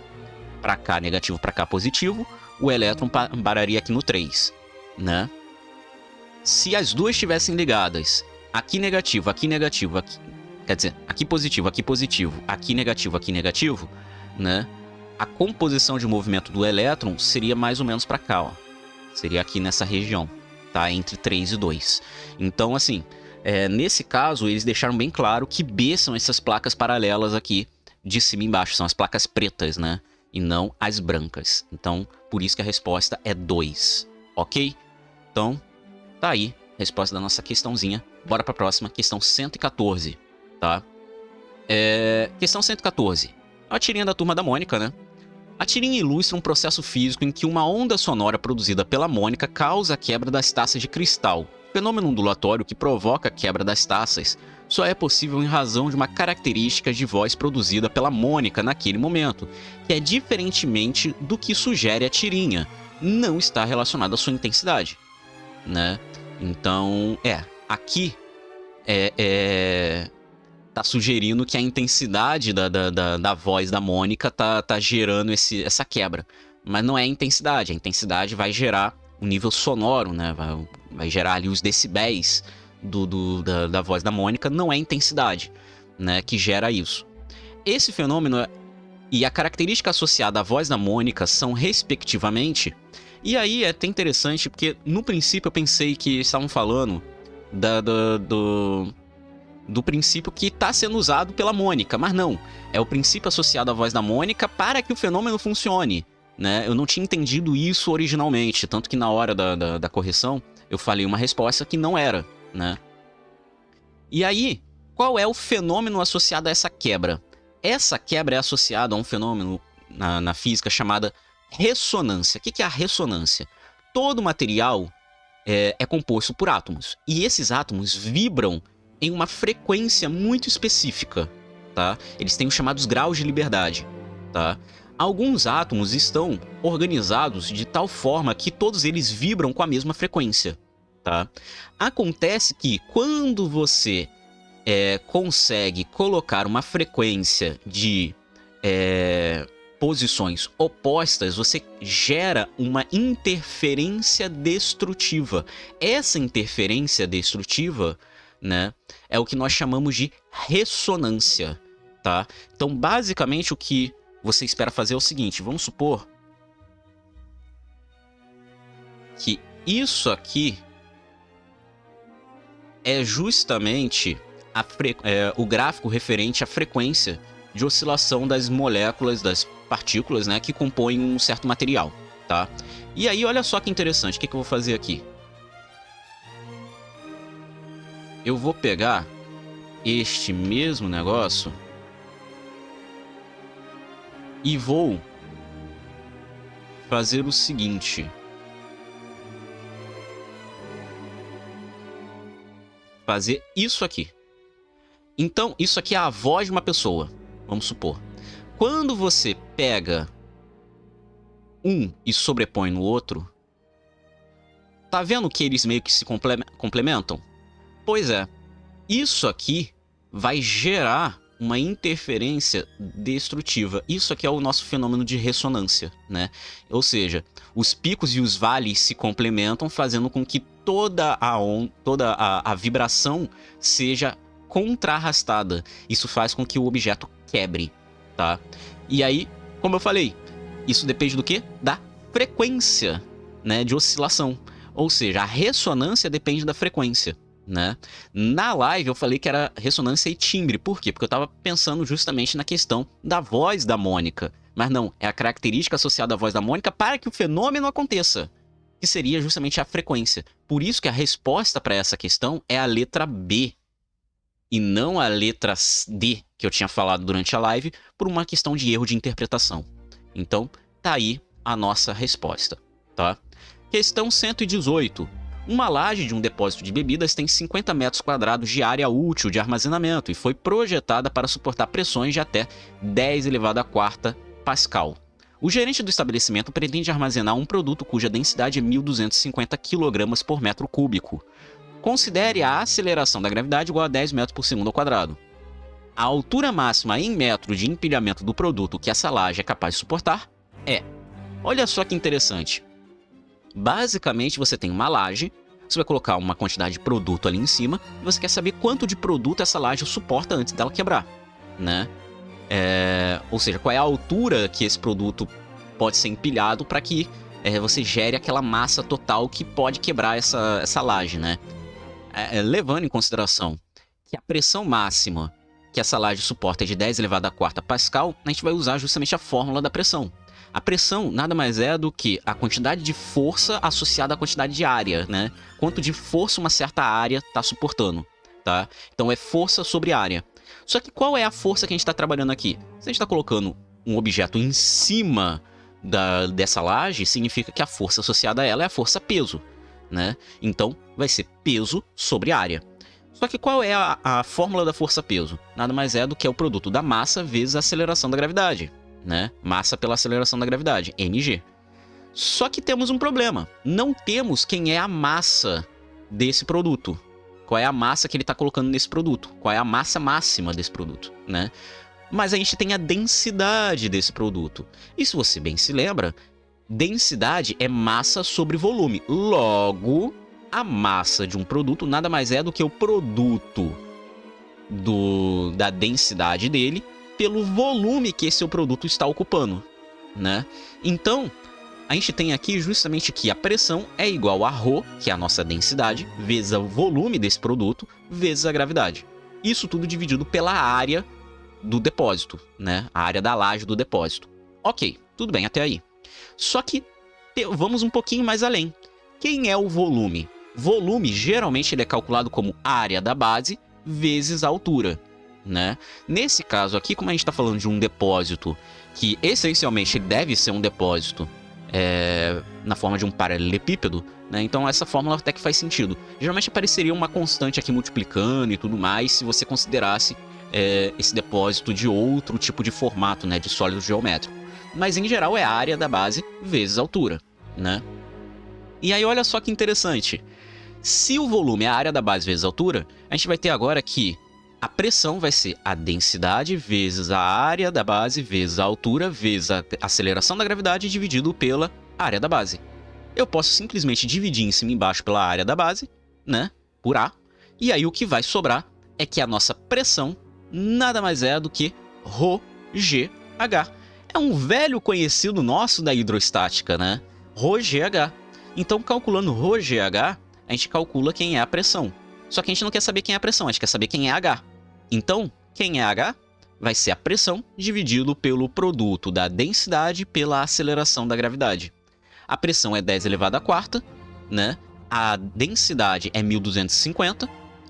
para cá negativo, para cá positivo, o elétron pararia aqui no 3, né? Se as duas estivessem ligadas, aqui negativo, aqui negativo, aqui, quer dizer, aqui positivo, aqui negativo, né? A composição de movimento do elétron seria mais ou menos para cá, ó. Seria aqui nessa região, tá? Entre 3 e 2. Então, assim, nesse caso, eles deixaram bem claro que B são essas placas paralelas aqui, de cima e embaixo. São as placas pretas, né? E não as brancas. Então, por isso que a resposta é 2, ok? Então, tá aí a resposta da nossa questãozinha. Bora pra próxima, questão 114, tá? Questão 114. A tirinha da turma da Mônica, né? A tirinha ilustra um processo físico em que uma onda sonora produzida pela Mônica causa a quebra das taças de cristal. Fenômeno ondulatório que provoca a quebra das taças só é possível em razão de uma característica de voz produzida pela Mônica naquele momento, que é diferentemente do que sugere a tirinha, não está relacionado à sua intensidade, né? Então, aqui tá sugerindo que a intensidade da voz da Mônica tá gerando essa quebra. Mas não é a intensidade vai gerar um nível sonoro, né? Vai gerar ali os decibéis da voz da Mônica, não é a intensidade, né, que gera isso. Esse fenômeno e a característica associada à voz da Mônica são, respectivamente... E aí é até interessante, porque no princípio eu pensei que estavam falando do princípio que está sendo usado pela Mônica, mas não. É o princípio associado à voz da Mônica para que o fenômeno funcione, né? Eu não tinha entendido isso originalmente, tanto que na hora da correção eu falei uma resposta que não era, né? E aí, qual é o fenômeno associado a essa quebra? Essa quebra é associada a um fenômeno na física chamada ressonância. O que é a ressonância? Todo material é composto por átomos. E esses átomos vibram em uma frequência muito específica, tá? Eles têm os chamados graus de liberdade, tá? Alguns átomos estão organizados de tal forma que todos eles vibram com a mesma frequência, tá? Acontece que quando você consegue colocar uma frequência de posições opostas, você gera uma interferência destrutiva. Essa interferência destrutiva, né, é o que nós chamamos de ressonância, tá? Então, basicamente, o que você espera fazer é o seguinte, vamos supor que isso aqui é justamente o gráfico referente à frequência de oscilação das moléculas, das partículas, né, que compõem um certo material, tá? E aí, olha só que interessante, o que eu vou fazer aqui? Eu vou pegar este mesmo negócio e vou fazer o seguinte. Fazer isso aqui. Então, isso aqui é a voz de uma pessoa, vamos supor. Quando você pega um e sobrepõe no outro, tá vendo que eles meio que se complementam? Pois é, isso aqui vai gerar uma interferência destrutiva. Isso aqui é o nosso fenômeno de ressonância, né? Ou seja, os picos e os vales se complementam, fazendo com que toda a vibração seja contrarrestada. Isso faz com que o objeto quebre, tá? E aí, como eu falei, isso depende do quê? Da frequência, né, de oscilação. Ou seja, a ressonância depende da frequência, né? Na live eu falei que era ressonância e timbre. Por quê? Porque eu estava pensando justamente na questão da voz da Mônica. Mas não, é a característica associada à voz da Mônica para que o fenômeno aconteça, que seria justamente a frequência. Por isso que a resposta para essa questão é a letra B e não a letra D, que eu tinha falado durante a live, por uma questão de erro de interpretação. Então, tá aí a nossa resposta, tá? Questão 118. Uma laje de um depósito de bebidas tem 50 metros quadrados de área útil de armazenamento e foi projetada para suportar pressões de até 10 elevado à quarta Pascal. O gerente do estabelecimento pretende armazenar um produto cuja densidade é 1.250 kg por metro cúbico. Considere a aceleração da gravidade igual a 10 metros por segundo ao quadrado. A altura máxima em metro de empilhamento do produto que essa laje é capaz de suportar é... Olha só que interessante. Basicamente, você tem uma laje, você vai colocar uma quantidade de produto ali em cima e você quer saber quanto de produto essa laje suporta antes dela quebrar, né? Ou seja, qual é a altura que esse produto pode ser empilhado para que você gere aquela massa total que pode quebrar essa laje, né? Levando em consideração que a pressão máxima que essa laje suporta é de 10 elevado à quarta Pascal, a gente vai usar justamente a fórmula da pressão. A pressão nada mais é do que a quantidade de força associada à quantidade de área, né? Quanto de força uma certa área está suportando, tá? Então é força sobre área. Só que qual é a força que a gente está trabalhando aqui? Se a gente está colocando um objeto em cima dessa laje, significa que a força associada a ela é a força peso, né? Então vai ser peso sobre área. Só que qual é a fórmula da força peso? Nada mais é do que o produto da massa vezes a aceleração da gravidade, né? Massa pela aceleração da gravidade, mg. Só que temos um problema. Não temos quem é a massa desse produto. Qual é a massa que ele está colocando nesse produto? Qual é a massa máxima desse produto, né? Mas a gente tem a densidade desse produto. E se você bem se lembra, densidade é massa sobre volume. Logo, a massa de um produto nada mais é do que o produto da densidade dele pelo volume que esse seu produto está ocupando, né? Então, a gente tem aqui justamente que a pressão é igual a ρ, que é a nossa densidade, vezes o volume desse produto, vezes a gravidade. Isso tudo dividido pela área do depósito, né? A área da laje do depósito. Ok, tudo bem até aí. Só que vamos um pouquinho mais além. Quem é o volume? Volume, geralmente, ele é calculado como área da base vezes a altura, né? Nesse caso aqui, como a gente está falando de um depósito que, essencialmente, deve ser um depósito na forma de um paralelepípedo, né? Então essa fórmula até que faz sentido. Geralmente apareceria uma constante aqui multiplicando e tudo mais se você considerasse esse depósito de outro tipo de formato, né? De sólido geométrico. Mas em geral é a área da base vezes a altura, né? E aí olha só que interessante. Se o volume é a área da base vezes a altura, a gente vai ter agora que a pressão vai ser a densidade vezes a área da base vezes a altura vezes a aceleração da gravidade dividido pela área da base. Eu posso simplesmente dividir em cima e embaixo pela área da base, né, por A, e aí o que vai sobrar é que a nossa pressão nada mais é do que ρgh. É um velho conhecido nosso da hidrostática, né? ρGH. Então, calculando ρGH, a gente calcula quem é a pressão. Só que a gente não quer saber quem é a pressão, a gente quer saber quem é H. Então, quem é H? Vai ser a pressão dividido pelo produto da densidade pela aceleração da gravidade. A pressão é 10 elevado à quarta, né? A densidade é 1250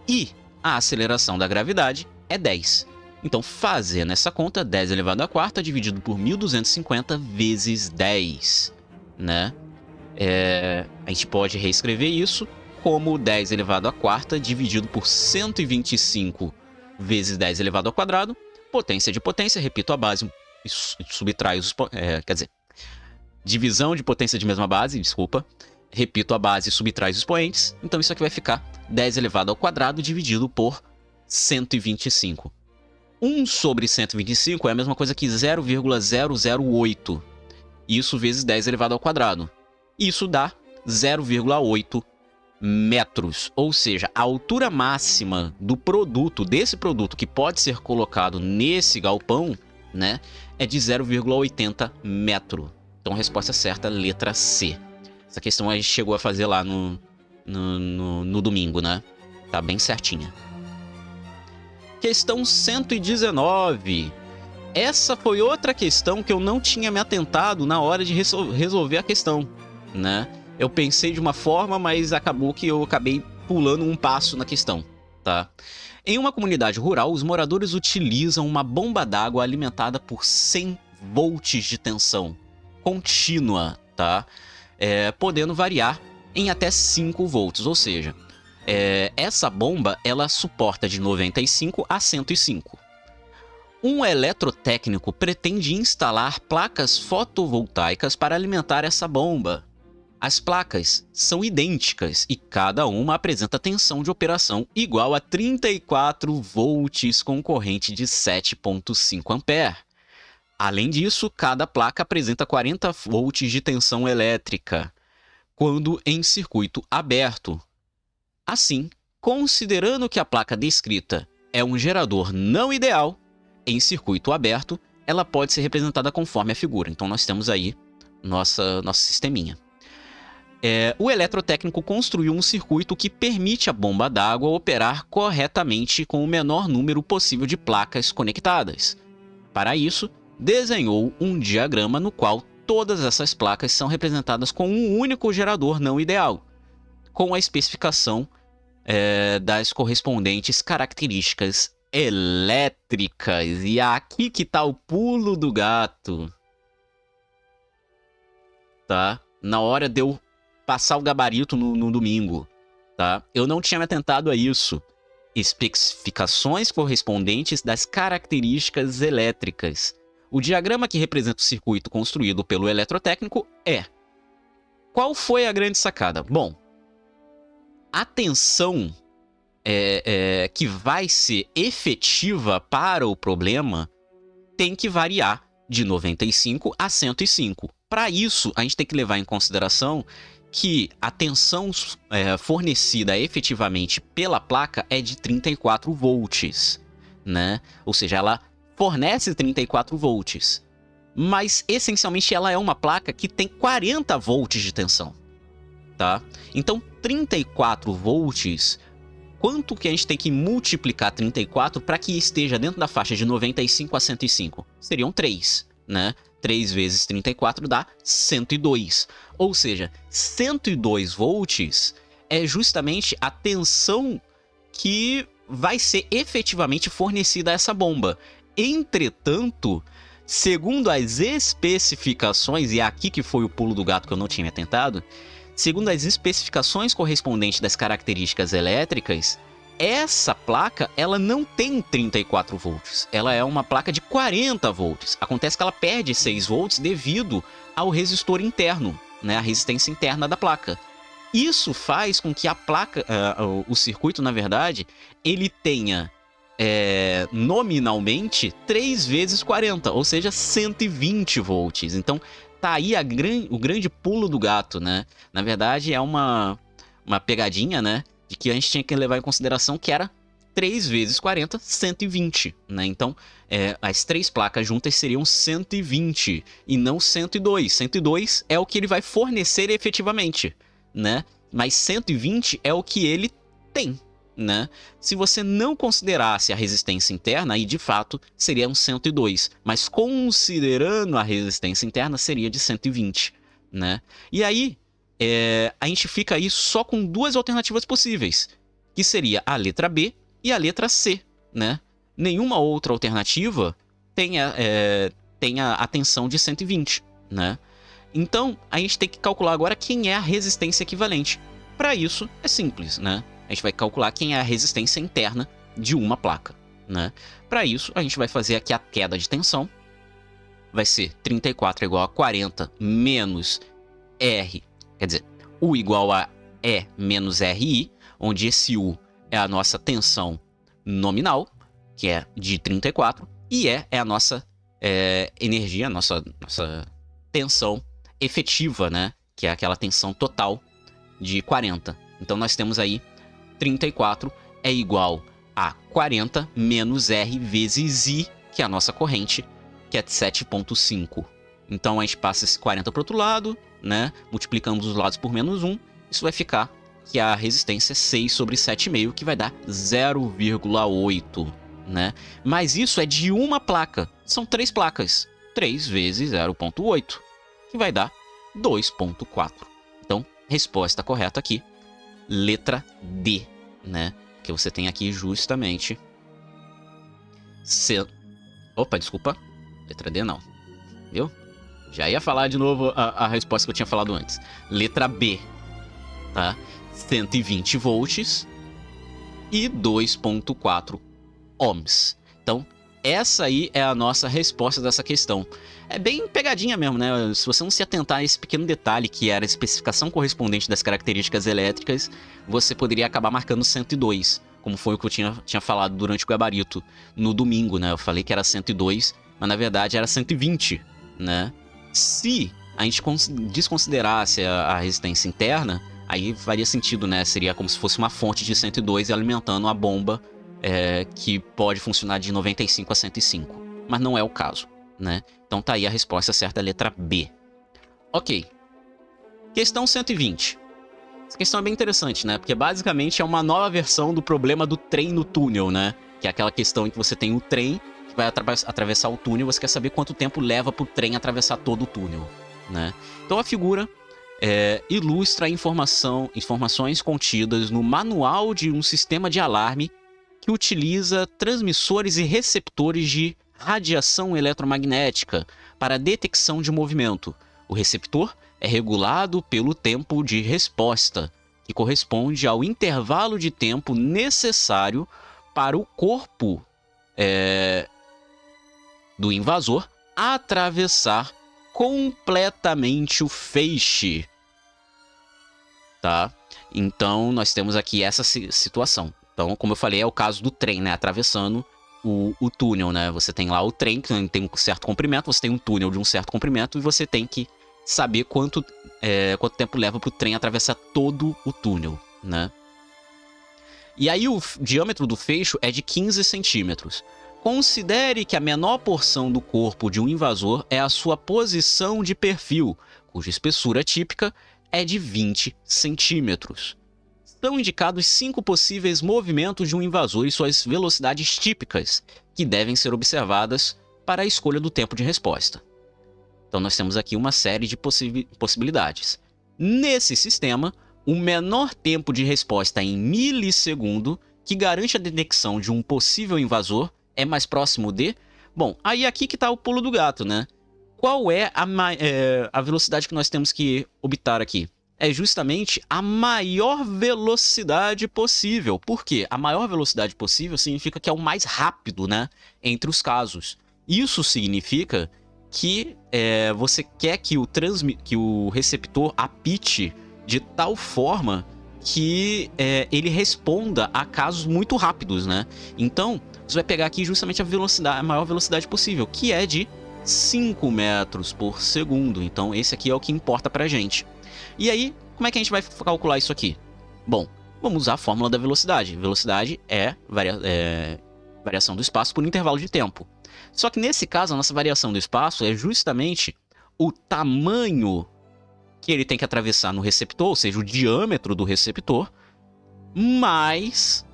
e a aceleração da gravidade é 10. Então, fazendo essa conta, 10 elevado à quarta dividido por 1250 vezes 10, né? A gente pode reescrever isso como 10 elevado à quarta dividido por 125 vezes 10 elevado ao quadrado, potência de potência, repito a base e subtrai os... quer dizer, divisão de potência de mesma base, desculpa, repito a base e subtrai os expoentes, então isso aqui vai ficar 10 elevado ao quadrado dividido por 125. 1 sobre 125 é a mesma coisa que 0,008, isso vezes 10 elevado ao quadrado. Isso dá 0,8 metros, ou seja, a altura máxima do produto, desse produto que pode ser colocado nesse galpão, né, é de 0,80 metro. Então a resposta certa, letra C. Essa questão a gente chegou a fazer lá no domingo, né? Tá bem certinha. Questão 119. Essa foi outra questão que eu não tinha me atentado na hora de resolver a questão, né? Eu pensei de uma forma, mas acabou que eu acabei pulando um passo na questão, tá? Em uma comunidade rural, os moradores utilizam uma bomba d'água alimentada por 100 volts de tensão contínua, tá? Podendo variar em até 5 volts, ou seja, essa bomba ela suporta de 95 a 105. Um eletrotécnico pretende instalar placas fotovoltaicas para alimentar essa bomba. As placas são idênticas e cada uma apresenta tensão de operação igual a 34 volts com corrente de 7,5 ampere. Além disso, cada placa apresenta 40 volts de tensão elétrica, quando em circuito aberto. Assim, considerando que a placa descrita é um gerador não ideal, em circuito aberto, ela pode ser representada conforme a figura. Então nós temos aí nosso sisteminha. O eletrotécnico construiu um circuito que permite a bomba d'água operar corretamente com o menor número possível de placas conectadas. Para isso, desenhou um diagrama no qual todas essas placas são representadas com um único gerador não ideal, com a especificação das correspondentes características elétricas. E aqui que tá o pulo do gato, tá? Na hora de eu passar o gabarito no domingo, tá? Eu não tinha me atentado a isso. Especificações correspondentes das características elétricas. O diagrama que representa o circuito construído pelo eletrotécnico é... Qual foi a grande sacada? Bom, a tensão que vai ser efetiva para o problema tem que variar de 95 a 105. Para isso, a gente tem que levar em consideração que a tensão fornecida efetivamente pela placa é de 34 volts, né? Ou seja, ela fornece 34 volts, mas essencialmente ela é uma placa que tem 40 volts de tensão, tá? Então, 34 volts, quanto que a gente tem que multiplicar 34 para que esteja dentro da faixa de 95 a 105? Seriam 3, né? 3 vezes 34 dá 102. Ou seja, 102 volts é justamente a tensão que vai ser efetivamente fornecida a essa bomba. Entretanto, segundo as especificações, e é aqui que foi o pulo do gato que eu não tinha me atentado, segundo as especificações correspondentes das características elétricas, essa placa ela não tem 34 volts, ela é uma placa de 40 volts. Acontece que ela perde 6 volts devido ao resistor interno, né, a resistência interna da placa. Isso faz com que a placa, o circuito, na verdade, ele tenha nominalmente 3 vezes 40, ou seja, 120 volts. Então, tá aí o grande pulo do gato, né? Na verdade, é uma pegadinha, né? De que a gente tinha que levar em consideração que era 3 vezes 40, 120, né? Então, as 3 placas juntas seriam 120 e não 102. 102 é o que ele vai fornecer efetivamente, né? Mas 120 é o que ele tem, né? Se você não considerasse a resistência interna, aí de fato seria um 102, mas considerando a resistência interna seria de 120, né? E aí a gente fica aí só com 2 alternativas possíveis, que seria a letra B e a letra C, né? Nenhuma outra alternativa tem a tensão de 120, né? Então, a gente tem que calcular agora quem é a resistência equivalente. Para isso, é simples, né? A gente vai calcular quem é a resistência interna de uma placa, né? Para isso, a gente vai fazer aqui a queda de tensão. Vai ser 34 igual a 40 menos R, quer dizer, U igual a E menos RI, onde esse U é a nossa tensão nominal, que é de 34, e E é a nossa energia, a nossa tensão efetiva, né? Que é aquela tensão total de 40. Então nós temos aí 34 é igual a 40 menos R vezes I, que é a nossa corrente, que é de 7,5. Então a gente passa esse 40 para o outro lado, né? Multiplicamos os lados por menos 1. Isso vai ficar que a resistência é 6 sobre 7,5, que vai dar 0,8, né? Mas isso é de uma placa. São 3 placas. 3 vezes 0,8, que vai dar 2,4. Então, resposta correta aqui, letra D, né? Que você tem aqui justamente... Opa, desculpa. Letra D não. Viu? Já ia falar de novo a resposta que eu tinha falado antes. Letra B, tá? 120 volts e 2,4 ohms. Então, essa aí é a nossa resposta dessa questão. É bem pegadinha mesmo, né? Se você não se atentar a esse pequeno detalhe que era a especificação correspondente das características elétricas, você poderia acabar marcando 102, como foi o que eu tinha falado durante o gabarito no domingo, né? Eu falei que era 102, mas na verdade era 120, né? Se a gente desconsiderasse a resistência interna, aí faria sentido, né? Seria como se fosse uma fonte de 102 alimentando a bomba que pode funcionar de 95 a 105. Mas não é o caso, né? Então tá aí a resposta certa, a letra B. Ok. Questão 120. Essa questão é bem interessante, né? Porque basicamente é uma nova versão do problema do trem no túnel, né? Que é aquela questão em que você tem o trem que vai atravessar o túnel e você quer saber quanto tempo leva pro trem atravessar todo o túnel, né? Então a figura ilustra informações contidas no manual de um sistema de alarme que utiliza transmissores e receptores de radiação eletromagnética para a detecção de movimento. O receptor é regulado pelo tempo de resposta, que corresponde ao intervalo de tempo necessário para o corpo do invasor atravessar completamente o feixe. Tá? Então, nós temos aqui essa situação. Então, como eu falei, é o caso do trem, né? Atravessando o túnel, né? Você tem lá o trem, que tem um certo comprimento, você tem um túnel de um certo comprimento, e você tem que saber quanto tempo leva para o trem atravessar todo o túnel, né? E aí o diâmetro do fecho é de 15 centímetros. Considere que a menor porção do corpo de um invasor é a sua posição de perfil, cuja espessura típica é de 20 centímetros. São indicados 5 possíveis movimentos de um invasor e suas velocidades típicas, que devem ser observadas para a escolha do tempo de resposta. Então nós temos aqui uma série de possibilidades. Nesse sistema, o menor tempo de resposta em milissegundo, que garante a detecção de um possível invasor, é mais próximo de... Bom, aí aqui que está o pulo do gato, né? Qual é a velocidade que nós temos que optar aqui? É justamente a maior velocidade possível. Por quê? A maior velocidade possível significa que é o mais rápido, né? Entre os casos. Isso significa que você quer que o receptor apite de tal forma que ele responda a casos muito rápidos, né? Então, você vai pegar aqui justamente a maior velocidade possível, que é de 5 metros por segundo. Então, esse aqui é o que importa pra gente. E aí, como é que a gente vai calcular isso aqui? Bom, vamos usar a fórmula da velocidade. Velocidade é variação do espaço por intervalo de tempo. Só que nesse caso, a nossa variação do espaço é justamente o tamanho que ele tem que atravessar no receptor, ou seja, o diâmetro do receptor, mais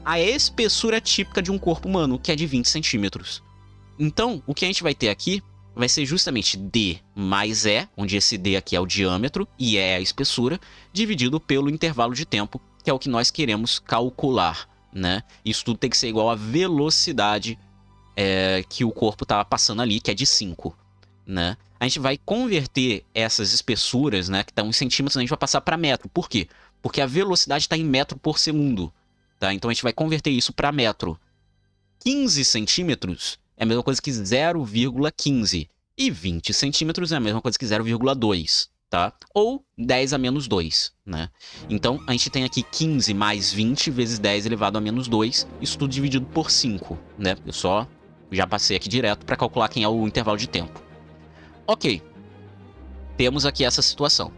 a espessura típica de um corpo humano, que é de 20 centímetros. Então, o que a gente vai ter aqui vai ser justamente D mais E, onde esse D aqui é o diâmetro e E é a espessura, dividido pelo intervalo de tempo, que é o que nós queremos calcular, né? Isso tudo tem que ser igual à velocidade que o corpo está passando ali, que é de 5, né? A gente vai converter essas espessuras, né, que estão em centímetros, a gente vai passar para metro. Por quê? Porque a velocidade está em metro por segundo. Tá? Então a gente vai converter isso para metro. 15 centímetros é a mesma coisa que 0,15. E 20 centímetros é a mesma coisa que 0,2. Tá? Ou 10 a menos 2. Né? Então a gente tem aqui 15 mais 20 vezes 10 elevado a menos 2. Isso tudo dividido por 5. Né? Eu já passei aqui direto para calcular quem é o intervalo de tempo. Ok. Temos aqui essa situação.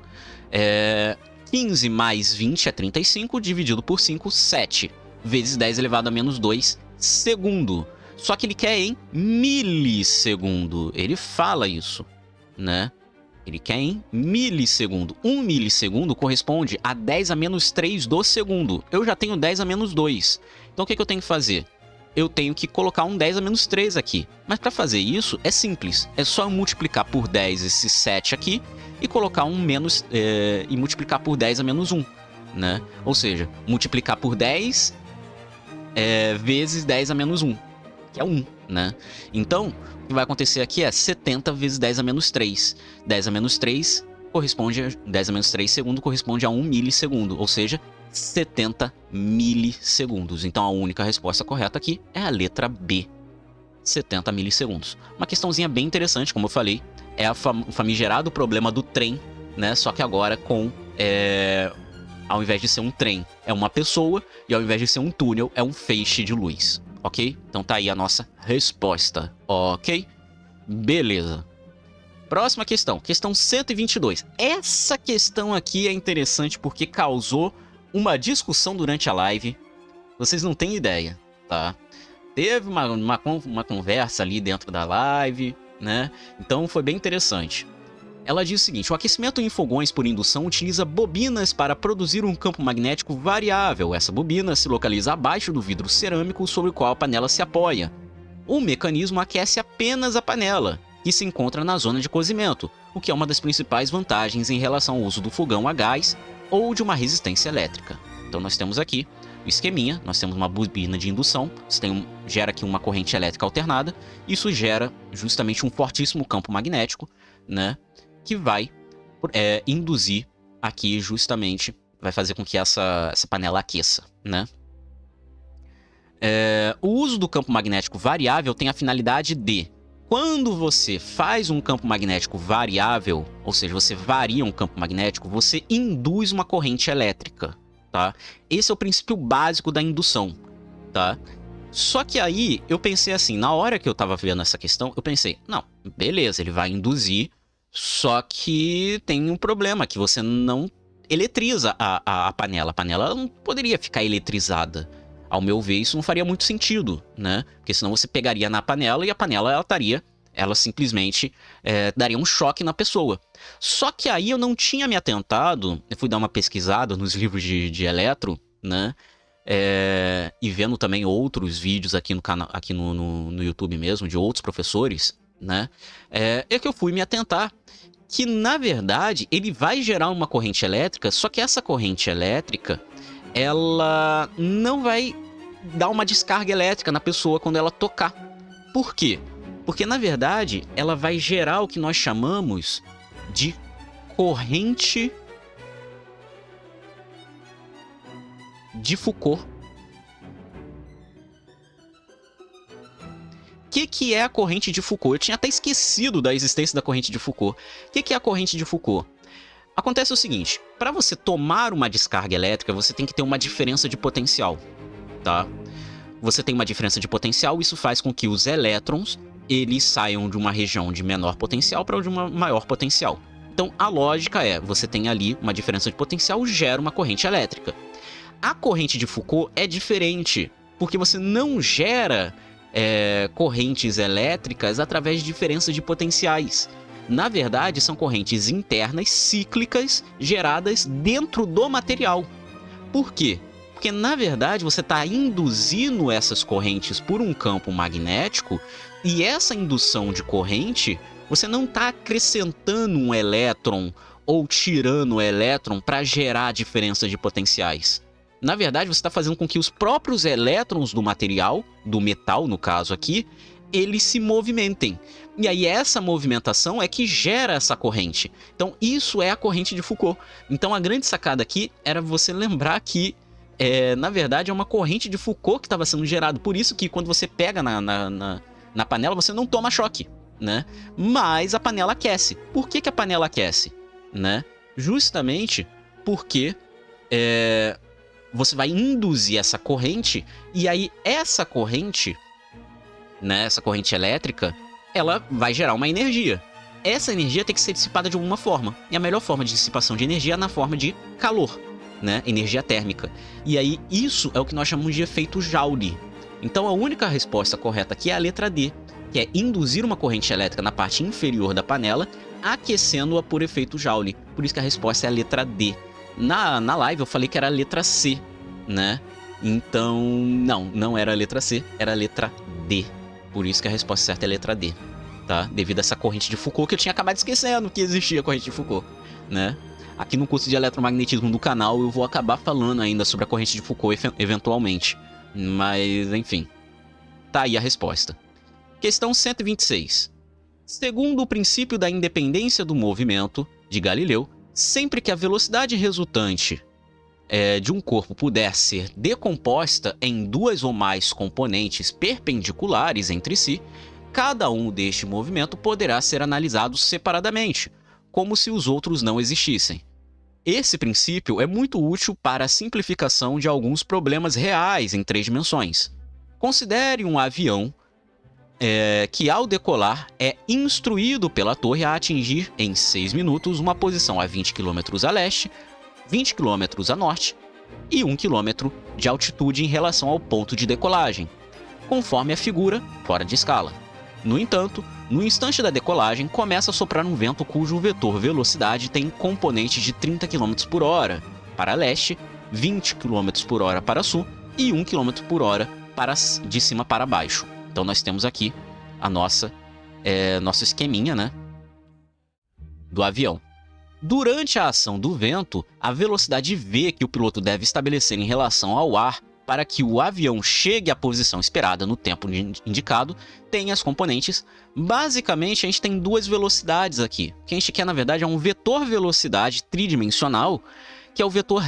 15 mais 20 é 35, dividido por 5, 7. Vezes 10 elevado a menos 2 segundo. Só que ele quer em milissegundo. Ele fala isso, né? Ele quer em milissegundo. 1 milissegundo corresponde a 10 a menos 3 do segundo. Eu já tenho 10 a menos 2. Então o que eu tenho que fazer? Eu tenho que colocar um 10 a menos 3 aqui. Mas para fazer isso é simples. É só eu multiplicar por 10 esse 7 aqui e colocar um menos e multiplicar por 10 a menos 1, né? Ou seja, multiplicar por 10 vezes 10 a menos 1, que é 1, né? Então, o que vai acontecer aqui é 70 vezes 10 a menos 3. 10 a menos 3 corresponde a 10 a menos 3 segundo corresponde a 1 milissegundo, ou seja, 70 milissegundos. Então a única resposta correta aqui é a letra B, 70 milissegundos. Uma questãozinha bem interessante, como eu falei, é o famigerado problema do trem, né? Só que agora com, ao invés de ser um trem, é uma pessoa, e ao invés de ser um túnel, é um feixe de luz, ok? Então tá aí a nossa resposta, ok? Beleza. Próxima questão, questão 122. Essa questão aqui é interessante porque causou uma discussão durante a live. Vocês não têm ideia, tá? Teve uma conversa ali dentro da live, né? Então foi bem interessante. Ela diz o seguinte: o aquecimento em fogões por indução utiliza bobinas para produzir um campo magnético variável. Essa bobina se localiza abaixo do vidro cerâmico sobre o qual a panela se apoia. O mecanismo aquece apenas a panela, que se encontra na zona de cozimento, o que é uma das principais vantagens em relação ao uso do fogão a gás ou de uma resistência elétrica. Então nós temos aqui o esqueminha, nós temos uma bobina de indução, gera aqui uma corrente elétrica alternada, isso gera justamente um fortíssimo campo magnético, né, que vai induzir aqui justamente, vai fazer com que essa panela aqueça, né. O uso do campo magnético variável tem a finalidade de, quando você faz um campo magnético variável, ou seja, você varia um campo magnético, você induz uma corrente elétrica, tá? Esse é o princípio básico da indução, tá? Só que aí eu pensei assim, na hora que eu tava vendo essa questão, eu pensei, não, beleza, ele vai induzir, só que tem um problema, que você não eletriza a panela. A panela não poderia ficar eletrizada. Ao meu ver, isso não faria muito sentido, né? Porque senão você pegaria na panela e a panela, ela simplesmente daria um choque na pessoa. Só que aí eu não tinha me atentado, eu fui dar uma pesquisada nos livros de eletro, né? E vendo também outros vídeos aqui no canal, aqui no YouTube mesmo, de outros professores, né? É que eu fui me atentar que, na verdade, ele vai gerar uma corrente elétrica, só que essa corrente elétrica, ela não vai dar uma descarga elétrica na pessoa quando ela tocar. Por quê? Porque, na verdade, ela vai gerar o que nós chamamos de corrente de Foucault. O que é a corrente de Foucault? Eu tinha até esquecido da existência da corrente de Foucault. O que é a corrente de Foucault? Acontece o seguinte, para você tomar uma descarga elétrica, você tem que ter uma diferença de potencial, tá? Você tem uma diferença de potencial, isso faz com que os elétrons, eles saiam de uma região de menor potencial para de uma maior potencial. Então, a lógica é, você tem ali uma diferença de potencial, gera uma corrente elétrica. A corrente de Foucault é diferente, porque você não gera correntes elétricas através de diferenças de potenciais. Na verdade, são correntes internas cíclicas geradas dentro do material. Por quê? Porque, na verdade, você está induzindo essas correntes por um campo magnético, e essa indução de corrente, você não está acrescentando um elétron ou tirando o elétron para gerar diferença de potenciais. Na verdade, você está fazendo com que os próprios elétrons do material, do metal no caso aqui, eles se movimentem. E aí essa movimentação é que gera essa corrente. Então isso é a corrente de Foucault. Então a grande sacada aqui era você lembrar que, na verdade, é uma corrente de Foucault que estava sendo gerada. Por isso que quando você pega na panela, você não toma choque, né? Mas a panela aquece. Por que a panela aquece? Né? Justamente porque você vai induzir essa corrente, e aí essa corrente, né, essa corrente elétrica, ela vai gerar uma energia. Essa energia tem que ser dissipada de alguma forma. E a melhor forma de dissipação de energia é na forma de calor, né? Energia térmica. E aí isso é o que nós chamamos de efeito Joule. Então a única resposta correta aqui é a letra D, que é induzir uma corrente elétrica na parte inferior da panela, aquecendo-a por efeito Joule. Por isso que a resposta é a letra D. Na live eu falei que era a letra C, né? Então, não era a letra C, era a letra D. Por isso que a resposta certa é a letra D, tá? Devido a essa corrente de Foucault, que eu tinha acabado esquecendo que existia a corrente de Foucault, né? Aqui no curso de eletromagnetismo do canal eu vou acabar falando ainda sobre a corrente de Foucault eventualmente. Mas, enfim. Tá aí a resposta. Questão 126. Segundo o princípio da independência do movimento de Galileu, sempre que a velocidade resultante de um corpo puder ser decomposta em duas ou mais componentes perpendiculares entre si, cada um deste movimento poderá ser analisado separadamente, como se os outros não existissem. Esse princípio é muito útil para a simplificação de alguns problemas reais em 3 dimensões. Considere um avião que, ao decolar, é instruído pela torre a atingir em 6 minutos uma posição a 20 km a leste, 20 km a norte e 1 km de altitude em relação ao ponto de decolagem, conforme a figura fora de escala. No entanto, no instante da decolagem, começa a soprar um vento cujo vetor velocidade tem componentes de 30 km por hora para leste, 20 km por hora para sul e 1 km por hora de cima para baixo. Então nós temos aqui a nosso esqueminha, né, do avião. Durante a ação do vento, a velocidade V que o piloto deve estabelecer em relação ao ar para que o avião chegue à posição esperada no tempo indicado tem as componentes. Basicamente, a gente tem duas velocidades aqui. O que a gente quer, na verdade, é um vetor velocidade tridimensional, que é o vetor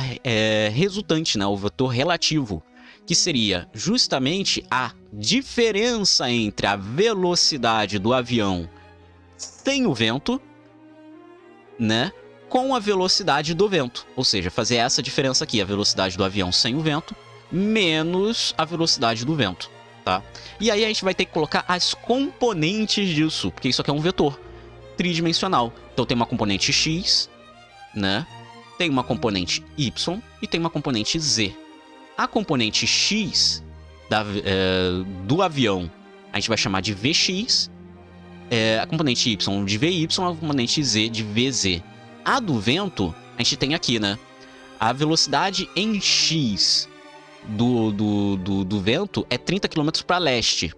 resultante, né, o vetor relativo, que seria justamente a diferença entre a velocidade do avião sem o vento, né, com a velocidade do vento. Ou seja, fazer essa diferença aqui, a velocidade do avião sem o vento, menos a velocidade do vento, tá? E aí a gente vai ter que colocar as componentes disso, porque isso aqui é um vetor tridimensional. Então tem uma componente x, né? Tem uma componente y e tem uma componente z. A componente x do avião a gente vai chamar de Vx, a componente y de Vy, a componente z de Vz. A do vento, a gente tem aqui, né? A velocidade em x do vento é 30 km para leste,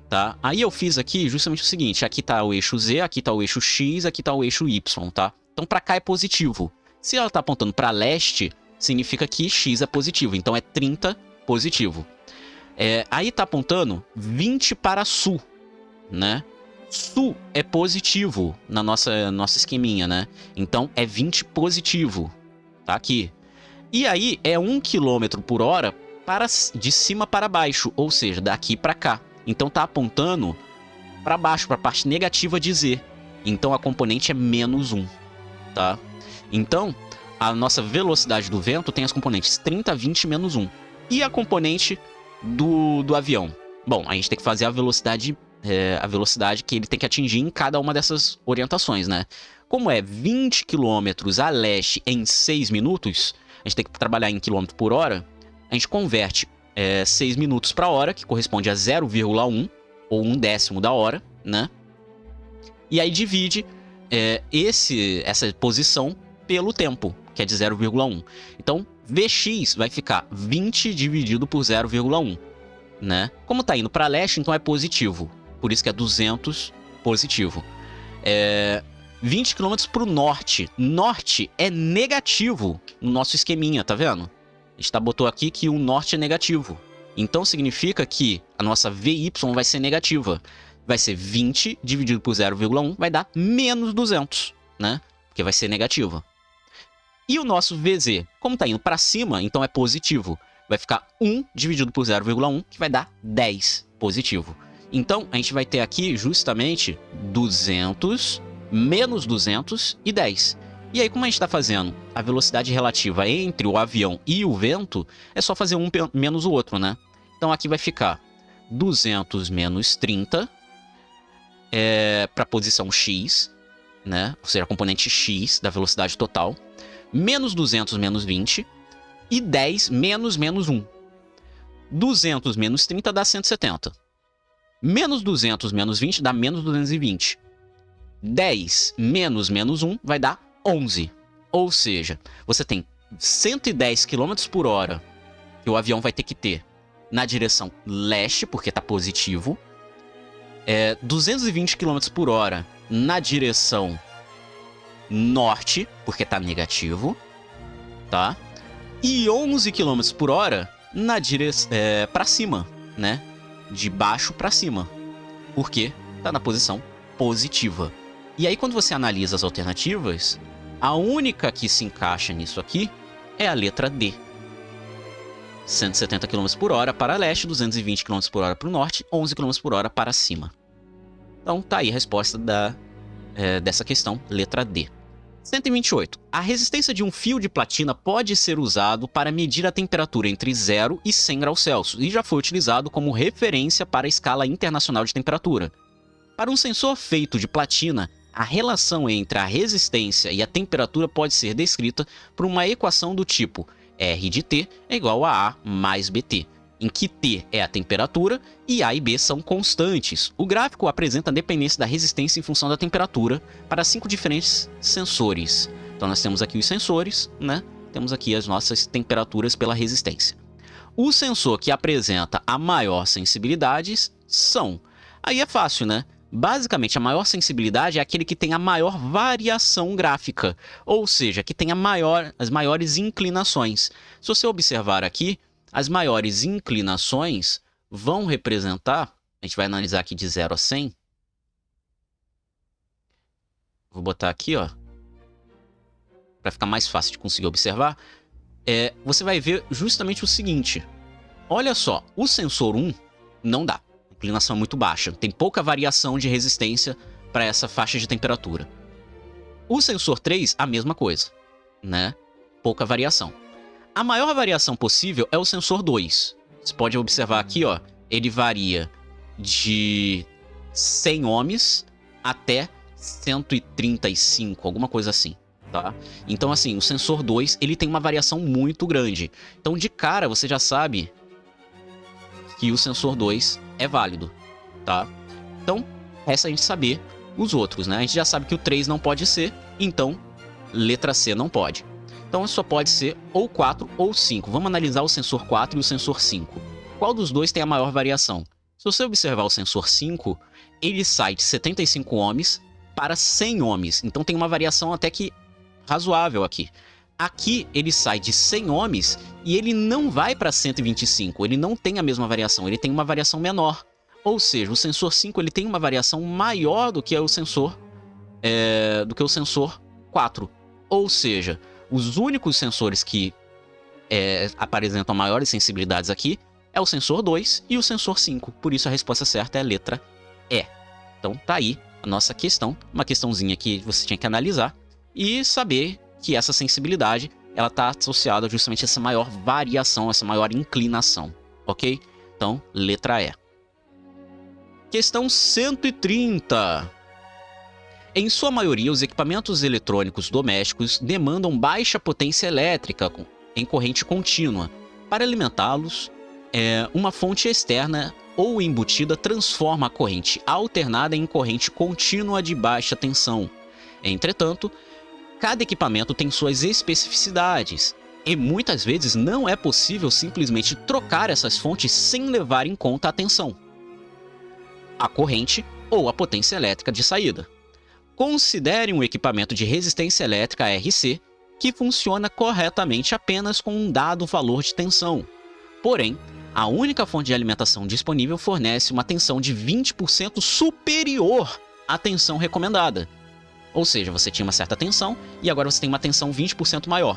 tá? Aí eu fiz aqui justamente o seguinte, aqui tá o eixo z, aqui tá o eixo x, aqui tá o eixo y, tá? Então para cá é positivo. Se ela tá apontando para leste, significa que x é positivo, então é 30 positivo. Aí tá apontando 20 para sul, né? Sul é positivo na nossa esqueminha, né? Então é 20 positivo, tá aqui. E aí é 1 km por hora de cima para baixo, ou seja, daqui para cá. Então tá apontando para baixo, para a parte negativa de z. Então a componente é menos 1, tá? Então a nossa velocidade do vento tem as componentes 30, 20 menos 1. E a componente do avião? Bom, a gente tem que fazer a velocidade que ele tem que atingir em cada uma dessas orientações, né? Como é 20 km a leste em 6 minutos, a gente tem que trabalhar em km por hora, a gente converte 6 minutos para hora, que corresponde a 0,1 ou 1/10 da hora, né? E aí divide essa posição pelo tempo, que é de 0,1. Então, Vx vai ficar 20 dividido por 0,1, né? Como tá indo para leste, então é positivo. Por isso que é 200 positivo. 20 km para o norte. Norte é negativo no nosso esqueminha, tá vendo? A gente botou aqui que o norte é negativo. Então significa que a nossa VY vai ser negativa. Vai ser 20 dividido por 0,1, vai dar menos 200, né? Porque vai ser negativa. E o nosso VZ, como tá indo para cima, então é positivo. Vai ficar 1 dividido por 0,1, que vai dar 10 positivo. Então, a gente vai ter aqui justamente 200, menos 200 e 10. E aí, como a gente está fazendo a velocidade relativa entre o avião e o vento, é só fazer um menos o outro, né? Então, aqui vai ficar 200 menos 30 para a posição x, né? Ou seja, a componente x da velocidade total. Menos 200 menos 20 e 10 menos 1. 200 menos 30 dá 170. Menos 200 menos 20 dá menos 220. 10 menos 1 vai dar 11. Ou seja, você tem 110 km por hora que o avião vai ter que ter na direção leste, porque está positivo. 220 km por hora na direção norte, porque está negativo, tá? E 11 km por hora na direção para cima, né? De baixo para cima, porque está na posição positiva. E aí, quando você analisa as alternativas, a única que se encaixa nisso aqui é a letra D. 170 km por hora para leste, 220 km por hora para o norte, 11 km por hora para cima. Então, tá aí a resposta dessa questão, letra D. 128. A resistência de um fio de platina pode ser usado para medir a temperatura entre 0 e 100 graus Celsius e já foi utilizado como referência para a escala internacional de temperatura. Para um sensor feito de platina, a relação entre a resistência e a temperatura pode ser descrita por uma equação do tipo R de T é igual a A mais BT, em que T é a temperatura e A e B são constantes. O gráfico apresenta a dependência da resistência em função da temperatura para 5 diferentes sensores. Então nós temos aqui os sensores, né? Temos aqui as nossas temperaturas pela resistência. O sensor que apresenta a maior sensibilidade são... Aí é fácil, né? Basicamente, a maior sensibilidade é aquele que tem a maior variação gráfica, ou seja, que tem as maiores inclinações. Se você observar aqui, as maiores inclinações vão representar... A gente vai analisar aqui de 0 a 100. Vou botar aqui, ó, para ficar mais fácil de conseguir observar. Você vai ver justamente o seguinte. Olha só, o sensor 1 não dá. Inclinação muito baixa, tem pouca variação de resistência para essa faixa de temperatura. O sensor 3, a mesma coisa, né? Pouca variação. A maior variação possível é o sensor 2. Você pode observar aqui, ó, ele varia de 100 ohms até 135, alguma coisa assim, tá? Então, assim, o sensor 2, ele tem uma variação muito grande. Então, de cara, você já sabe que o sensor 2 é válido, tá? Então, resta a gente saber os outros, né? A gente já sabe que o 3 não pode ser, então, letra C não pode. Então, só pode ser ou 4 ou 5. Vamos analisar o sensor 4 e o sensor 5. Qual dos dois tem a maior variação? Se você observar o sensor 5, ele sai de 75 ohms para 100 ohms. Então, tem uma variação até que razoável aqui. Aqui ele sai de 100 ohms e ele não vai para 125, ele não tem a mesma variação, ele tem uma variação menor. Ou seja, o sensor 5 ele tem uma variação maior do que o sensor 4. Ou seja, os únicos sensores que apresentam maiores sensibilidades aqui é o sensor 2 e o sensor 5. Por isso a resposta certa é a letra E. Então tá aí a nossa questão, uma questãozinha que você tinha que analisar e saber que essa sensibilidade ela está associada justamente a essa maior variação, essa maior inclinação, ok? Então, letra E. Questão 130. Em sua maioria, os equipamentos eletrônicos domésticos demandam baixa potência elétrica em corrente contínua Para alimentá-los, uma fonte externa ou embutida transforma a corrente alternada em corrente contínua de baixa tensão. Entretanto, cada equipamento tem suas especificidades, e muitas vezes não é possível simplesmente trocar essas fontes sem levar em conta a tensão, a corrente ou a potência elétrica de saída. Considere um equipamento de resistência elétrica RC que funciona corretamente apenas com um dado valor de tensão. Porém, a única fonte de alimentação disponível fornece uma tensão de 20% superior à tensão recomendada. Ou seja, você tinha uma certa tensão e agora você tem uma tensão 20% maior.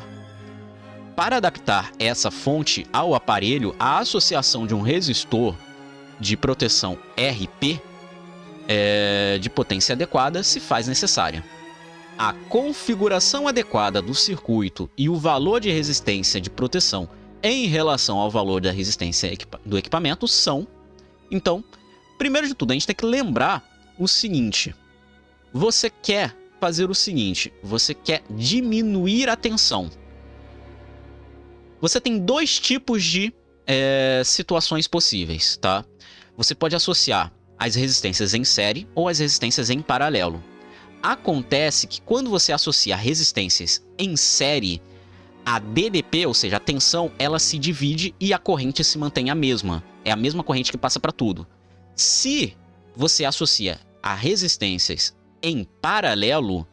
Para adaptar essa fonte ao aparelho, a associação de um resistor de proteção RP de potência adequada se faz necessária. A configuração adequada do circuito e o valor de resistência de proteção em relação ao valor da resistência do equipamento são... Então, primeiro de tudo, a gente tem que lembrar o seguinte. Você quer fazer o seguinte, você quer diminuir a tensão. Você tem dois tipos de situações possíveis, tá? Você pode associar as resistências em série ou as resistências em paralelo. Acontece que quando você associa resistências em série, a DDP, ou seja, a tensão, ela se divide e a corrente se mantém a mesma. É a mesma corrente que passa para tudo. Se você associa a resistências em paralelo,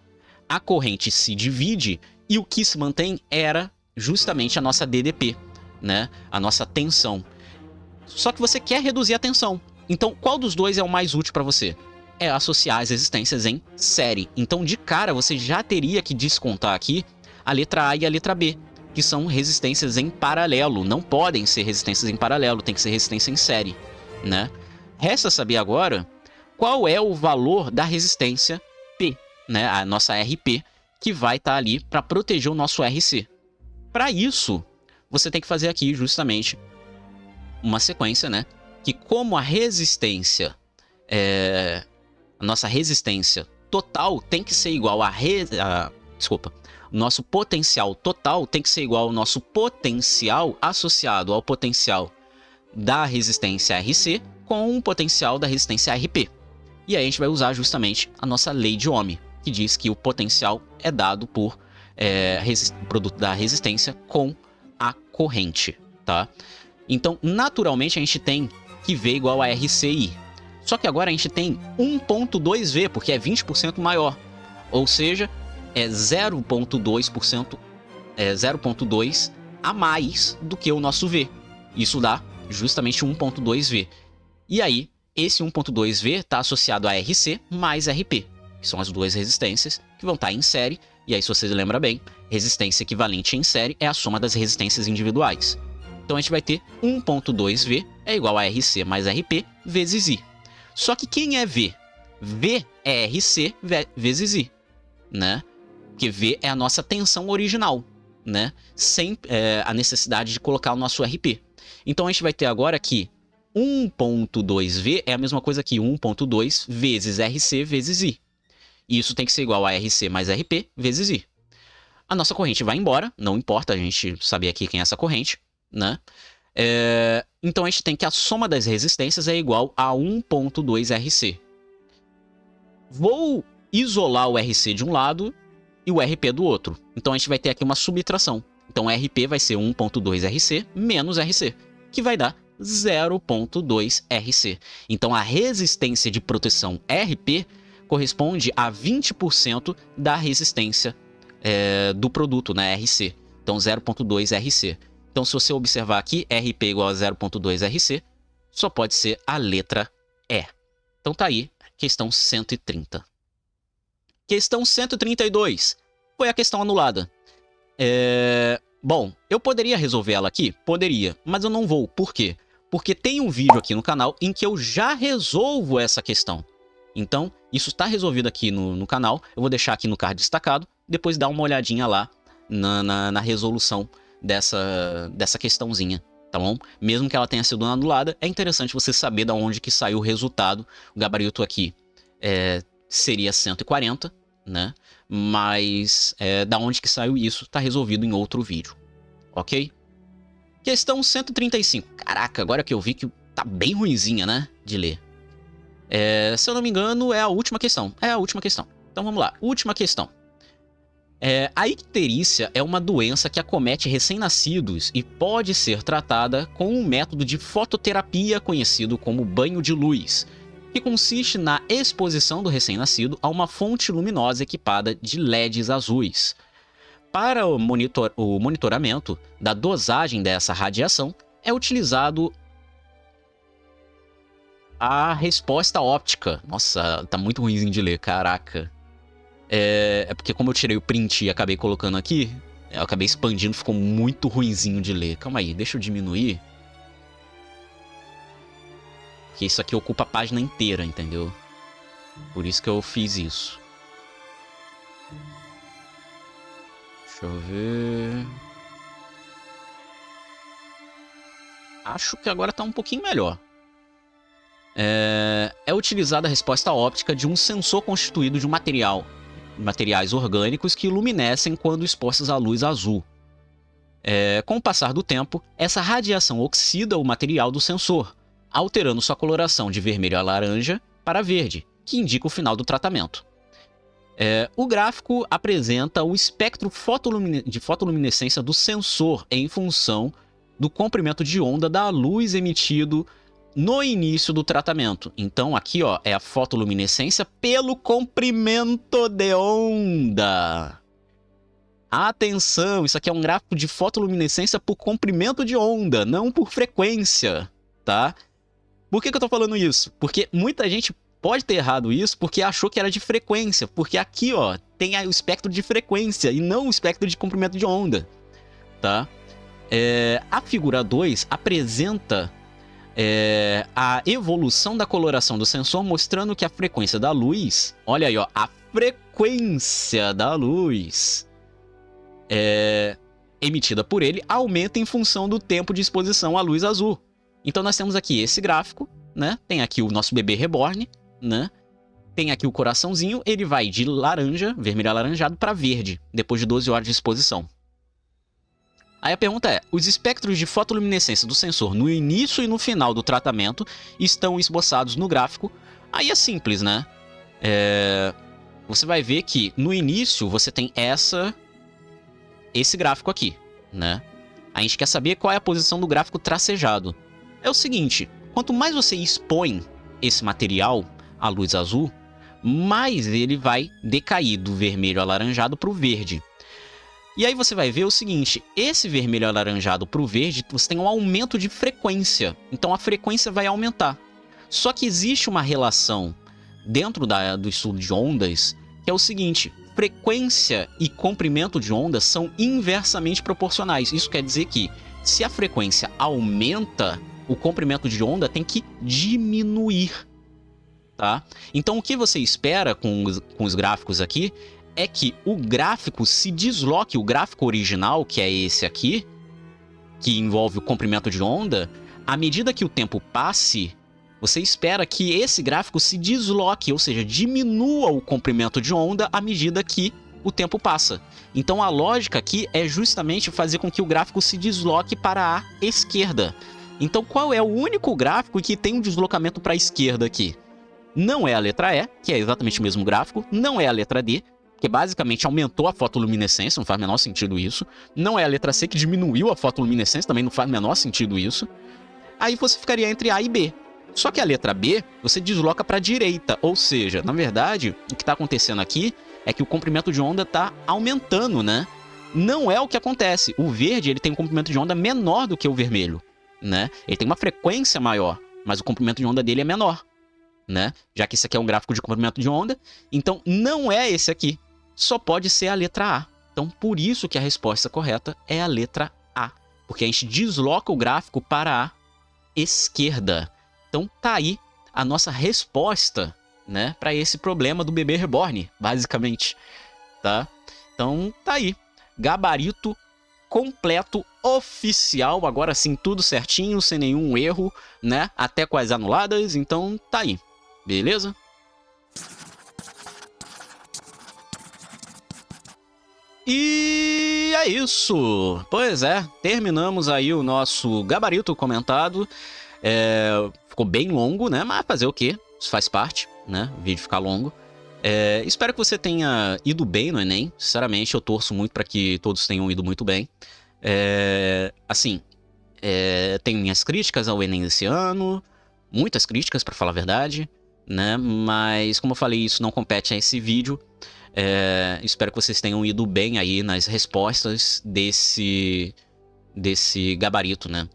a corrente se divide e o que se mantém era justamente a nossa DDP, né? A nossa tensão. Só que você quer reduzir a tensão. Então, qual dos dois é o mais útil para você? É associar as resistências em série. Então, de cara, você já teria que descontar aqui a letra A e a letra B, que são resistências em paralelo. Não podem ser resistências em paralelo, tem que ser resistência em série, né? Resta saber agora qual é o valor da resistência P, né? A nossa RP, que vai estar ali para proteger o nosso RC. Para isso, você tem que fazer aqui justamente uma sequência, né? Que como a resistência, a nossa resistência total tem que ser igual o nosso potencial total tem que ser igual ao nosso potencial associado ao potencial da resistência RC com o potencial da resistência RP. E aí a gente vai usar justamente a nossa lei de Ohm, que diz que o potencial é dado por produto da resistência com a corrente, tá? Então, naturalmente, a gente tem que V igual a RCI. Só que agora a gente tem 1.2V, porque é 20% maior. Ou seja, é 0.2%, 0.2 a mais do que o nosso V. Isso dá justamente 1.2V. E aí, esse 1.2V está associado a RC mais RP, que são as duas resistências que vão estar em série. E aí, se você lembra bem, resistência equivalente em série é a soma das resistências individuais. Então a gente vai ter 1.2V é igual a RC mais RP vezes I. Só que quem é V? V é RC vezes I, né? Porque V é a nossa tensão original, né? Sem a necessidade de colocar o nosso RP. Então a gente vai ter agora que 1.2V é a mesma coisa que 1.2 vezes RC vezes I. E isso tem que ser igual a RC mais RP vezes I. A nossa corrente vai embora, não importa a gente saber aqui quem é essa corrente, né? Então a gente tem que a soma das resistências é igual a 1.2 RC. Vou isolar o RC de um lado e o RP do outro. Então a gente vai ter aqui uma subtração. Então RP vai ser 1.2 RC menos RC, que vai dar 0.2 RC. Então a resistência de proteção RP corresponde a 20% da resistência do produto, né, RC. Então 0.2 RC. Então, se você observar aqui, RP igual a 0.2 RC, só pode ser a letra E. Então tá aí, questão 130. Questão 132. Foi a questão anulada. Bom, eu poderia resolver ela aqui? Poderia, mas eu não vou. Por quê? Porque tem um vídeo aqui no canal em que eu já resolvo essa questão. Então, isso está resolvido aqui no canal. Eu vou deixar aqui no card destacado. Depois dá uma olhadinha lá na resolução dessa questãozinha, tá bom? Mesmo que ela tenha sido anulada, é interessante você saber de onde que saiu o resultado. O gabarito aqui seria 140, né? Mas da onde que saiu isso está resolvido em outro vídeo, ok? Questão 135. Caraca, agora que eu vi que tá bem ruinzinha, né? De ler. Se eu não me engano, é a última questão. É a última questão. Então vamos lá. Última questão. A icterícia é uma doença que acomete recém-nascidos e pode ser tratada com um método de fototerapia conhecido como banho de luz, que consiste na exposição do recém-nascido a uma fonte luminosa equipada de LEDs azuis. Para o monitoramento da dosagem dessa radiação, é utilizado a resposta óptica. Nossa, tá muito ruimzinho de ler, caraca. Porque como eu tirei o print e acabei colocando aqui, eu acabei expandindo, ficou muito ruinzinho de ler. Calma aí, deixa eu diminuir. Porque isso aqui ocupa a página inteira, entendeu? Por isso que eu fiz isso. Deixa eu ver... Acho que agora tá um pouquinho melhor. É utilizada a resposta óptica de um sensor constituído de materiais orgânicos que iluminescem quando expostos à luz azul. Com o passar do tempo, essa radiação oxida o material do sensor, alterando sua coloração de vermelho a laranja para verde, que indica o final do tratamento. O gráfico apresenta o espectro de fotoluminescência do sensor em função do comprimento de onda da luz emitido no início do tratamento. Então aqui, ó, é a fotoluminescência pelo comprimento de onda. Atenção, isso aqui é um gráfico de fotoluminescência por comprimento de onda, não por frequência, tá? Por que eu tô falando isso? Porque muita gente pode ter errado isso porque achou que era de frequência, porque aqui, ó, tem o espectro de frequência e não o espectro de comprimento de onda, tá? A figura 2 apresenta a evolução da coloração do sensor, mostrando que a frequência da luz, olha aí, ó, a frequência da luz emitida por ele aumenta em função do tempo de exposição à luz azul. Então nós temos aqui esse gráfico, né? Tem aqui o nosso bebê reborn, né? Tem aqui o coraçãozinho, ele vai de laranja, vermelho alaranjado, para verde, depois de 12 horas de exposição. Aí a pergunta é, os espectros de fotoluminescência do sensor no início e no final do tratamento estão esboçados no gráfico. Aí é simples, né? Você vai ver que no início você tem esse gráfico aqui, né? A gente quer saber qual é a posição do gráfico tracejado. É o seguinte, quanto mais você expõe esse material à luz azul, mais ele vai decair do vermelho alaranjado para o verde. E aí você vai ver o seguinte, esse vermelho alaranjado para o verde, você tem um aumento de frequência. Então a frequência vai aumentar. Só que existe uma relação dentro do estudo de ondas, que é o seguinte, frequência e comprimento de onda são inversamente proporcionais. Isso quer dizer que se a frequência aumenta, o comprimento de onda tem que diminuir, tá? Então o que você espera com os gráficos aqui é que o gráfico se desloque, o gráfico original, que é esse aqui, que envolve o comprimento de onda, à medida que o tempo passe, você espera que esse gráfico se desloque, ou seja, diminua o comprimento de onda à medida que o tempo passa. Então a lógica aqui é justamente fazer com que o gráfico se desloque para a esquerda. Então qual é o único gráfico que tem um deslocamento para a esquerda aqui? Não é a letra E, que é exatamente o mesmo gráfico, não é a letra D, que basicamente aumentou a fotoluminescência, não faz o menor sentido isso. Não é a letra C, que diminuiu a fotoluminescência, também não faz o menor sentido isso. Aí você ficaria entre A e B. Só que a letra B, você desloca para a direita, ou seja, na verdade, o que está acontecendo aqui é que o comprimento de onda está aumentando, né? Não é o que acontece. O verde, ele tem um comprimento de onda menor do que o vermelho, né? Ele tem uma frequência maior, mas o comprimento de onda dele é menor, né? Já que esse aqui é um gráfico de comprimento de onda, então não é esse aqui. Só pode ser a letra A. Então, por isso que a resposta correta é a letra A. Porque a gente desloca o gráfico para a esquerda. Então, tá aí a nossa resposta, né, para esse problema do bebê reborn, basicamente, tá? Então, tá aí. Gabarito completo, oficial, agora sim, tudo certinho, sem nenhum erro, né? Até com as anuladas, então tá aí. Beleza? E é isso. Pois é, terminamos aí o nosso gabarito comentado. Ficou bem longo, né? Mas fazer o quê? Isso faz parte, né? O vídeo ficar longo. Espero que você tenha ido bem no Enem. Sinceramente, eu torço muito para que todos tenham ido muito bem. Assim, tenho minhas críticas ao Enem desse ano. Muitas críticas, para falar a verdade, né? Mas, como eu falei, isso não compete a esse vídeo. Espero que vocês tenham ido bem aí nas respostas desse gabarito, né?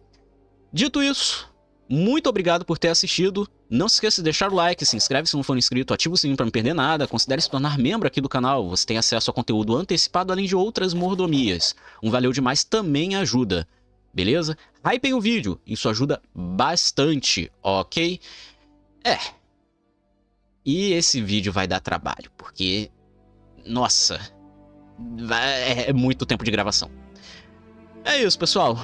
Dito isso, muito obrigado por ter assistido. Não se esqueça de deixar o like, se inscreve se não for inscrito, ativa o sininho para não perder nada, considere se tornar membro aqui do canal. Você tem acesso a conteúdo antecipado, além de outras mordomias. Um valeu demais também ajuda, beleza? Hypem o vídeo, isso ajuda bastante, ok? E esse vídeo vai dar trabalho, porque... Nossa, é muito tempo de gravação. É isso, pessoal.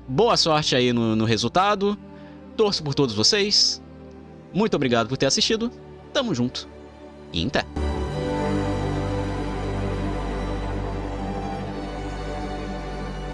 Boa sorte aí no resultado. Torço por todos vocês. Muito obrigado por ter assistido. Tamo junto. E até.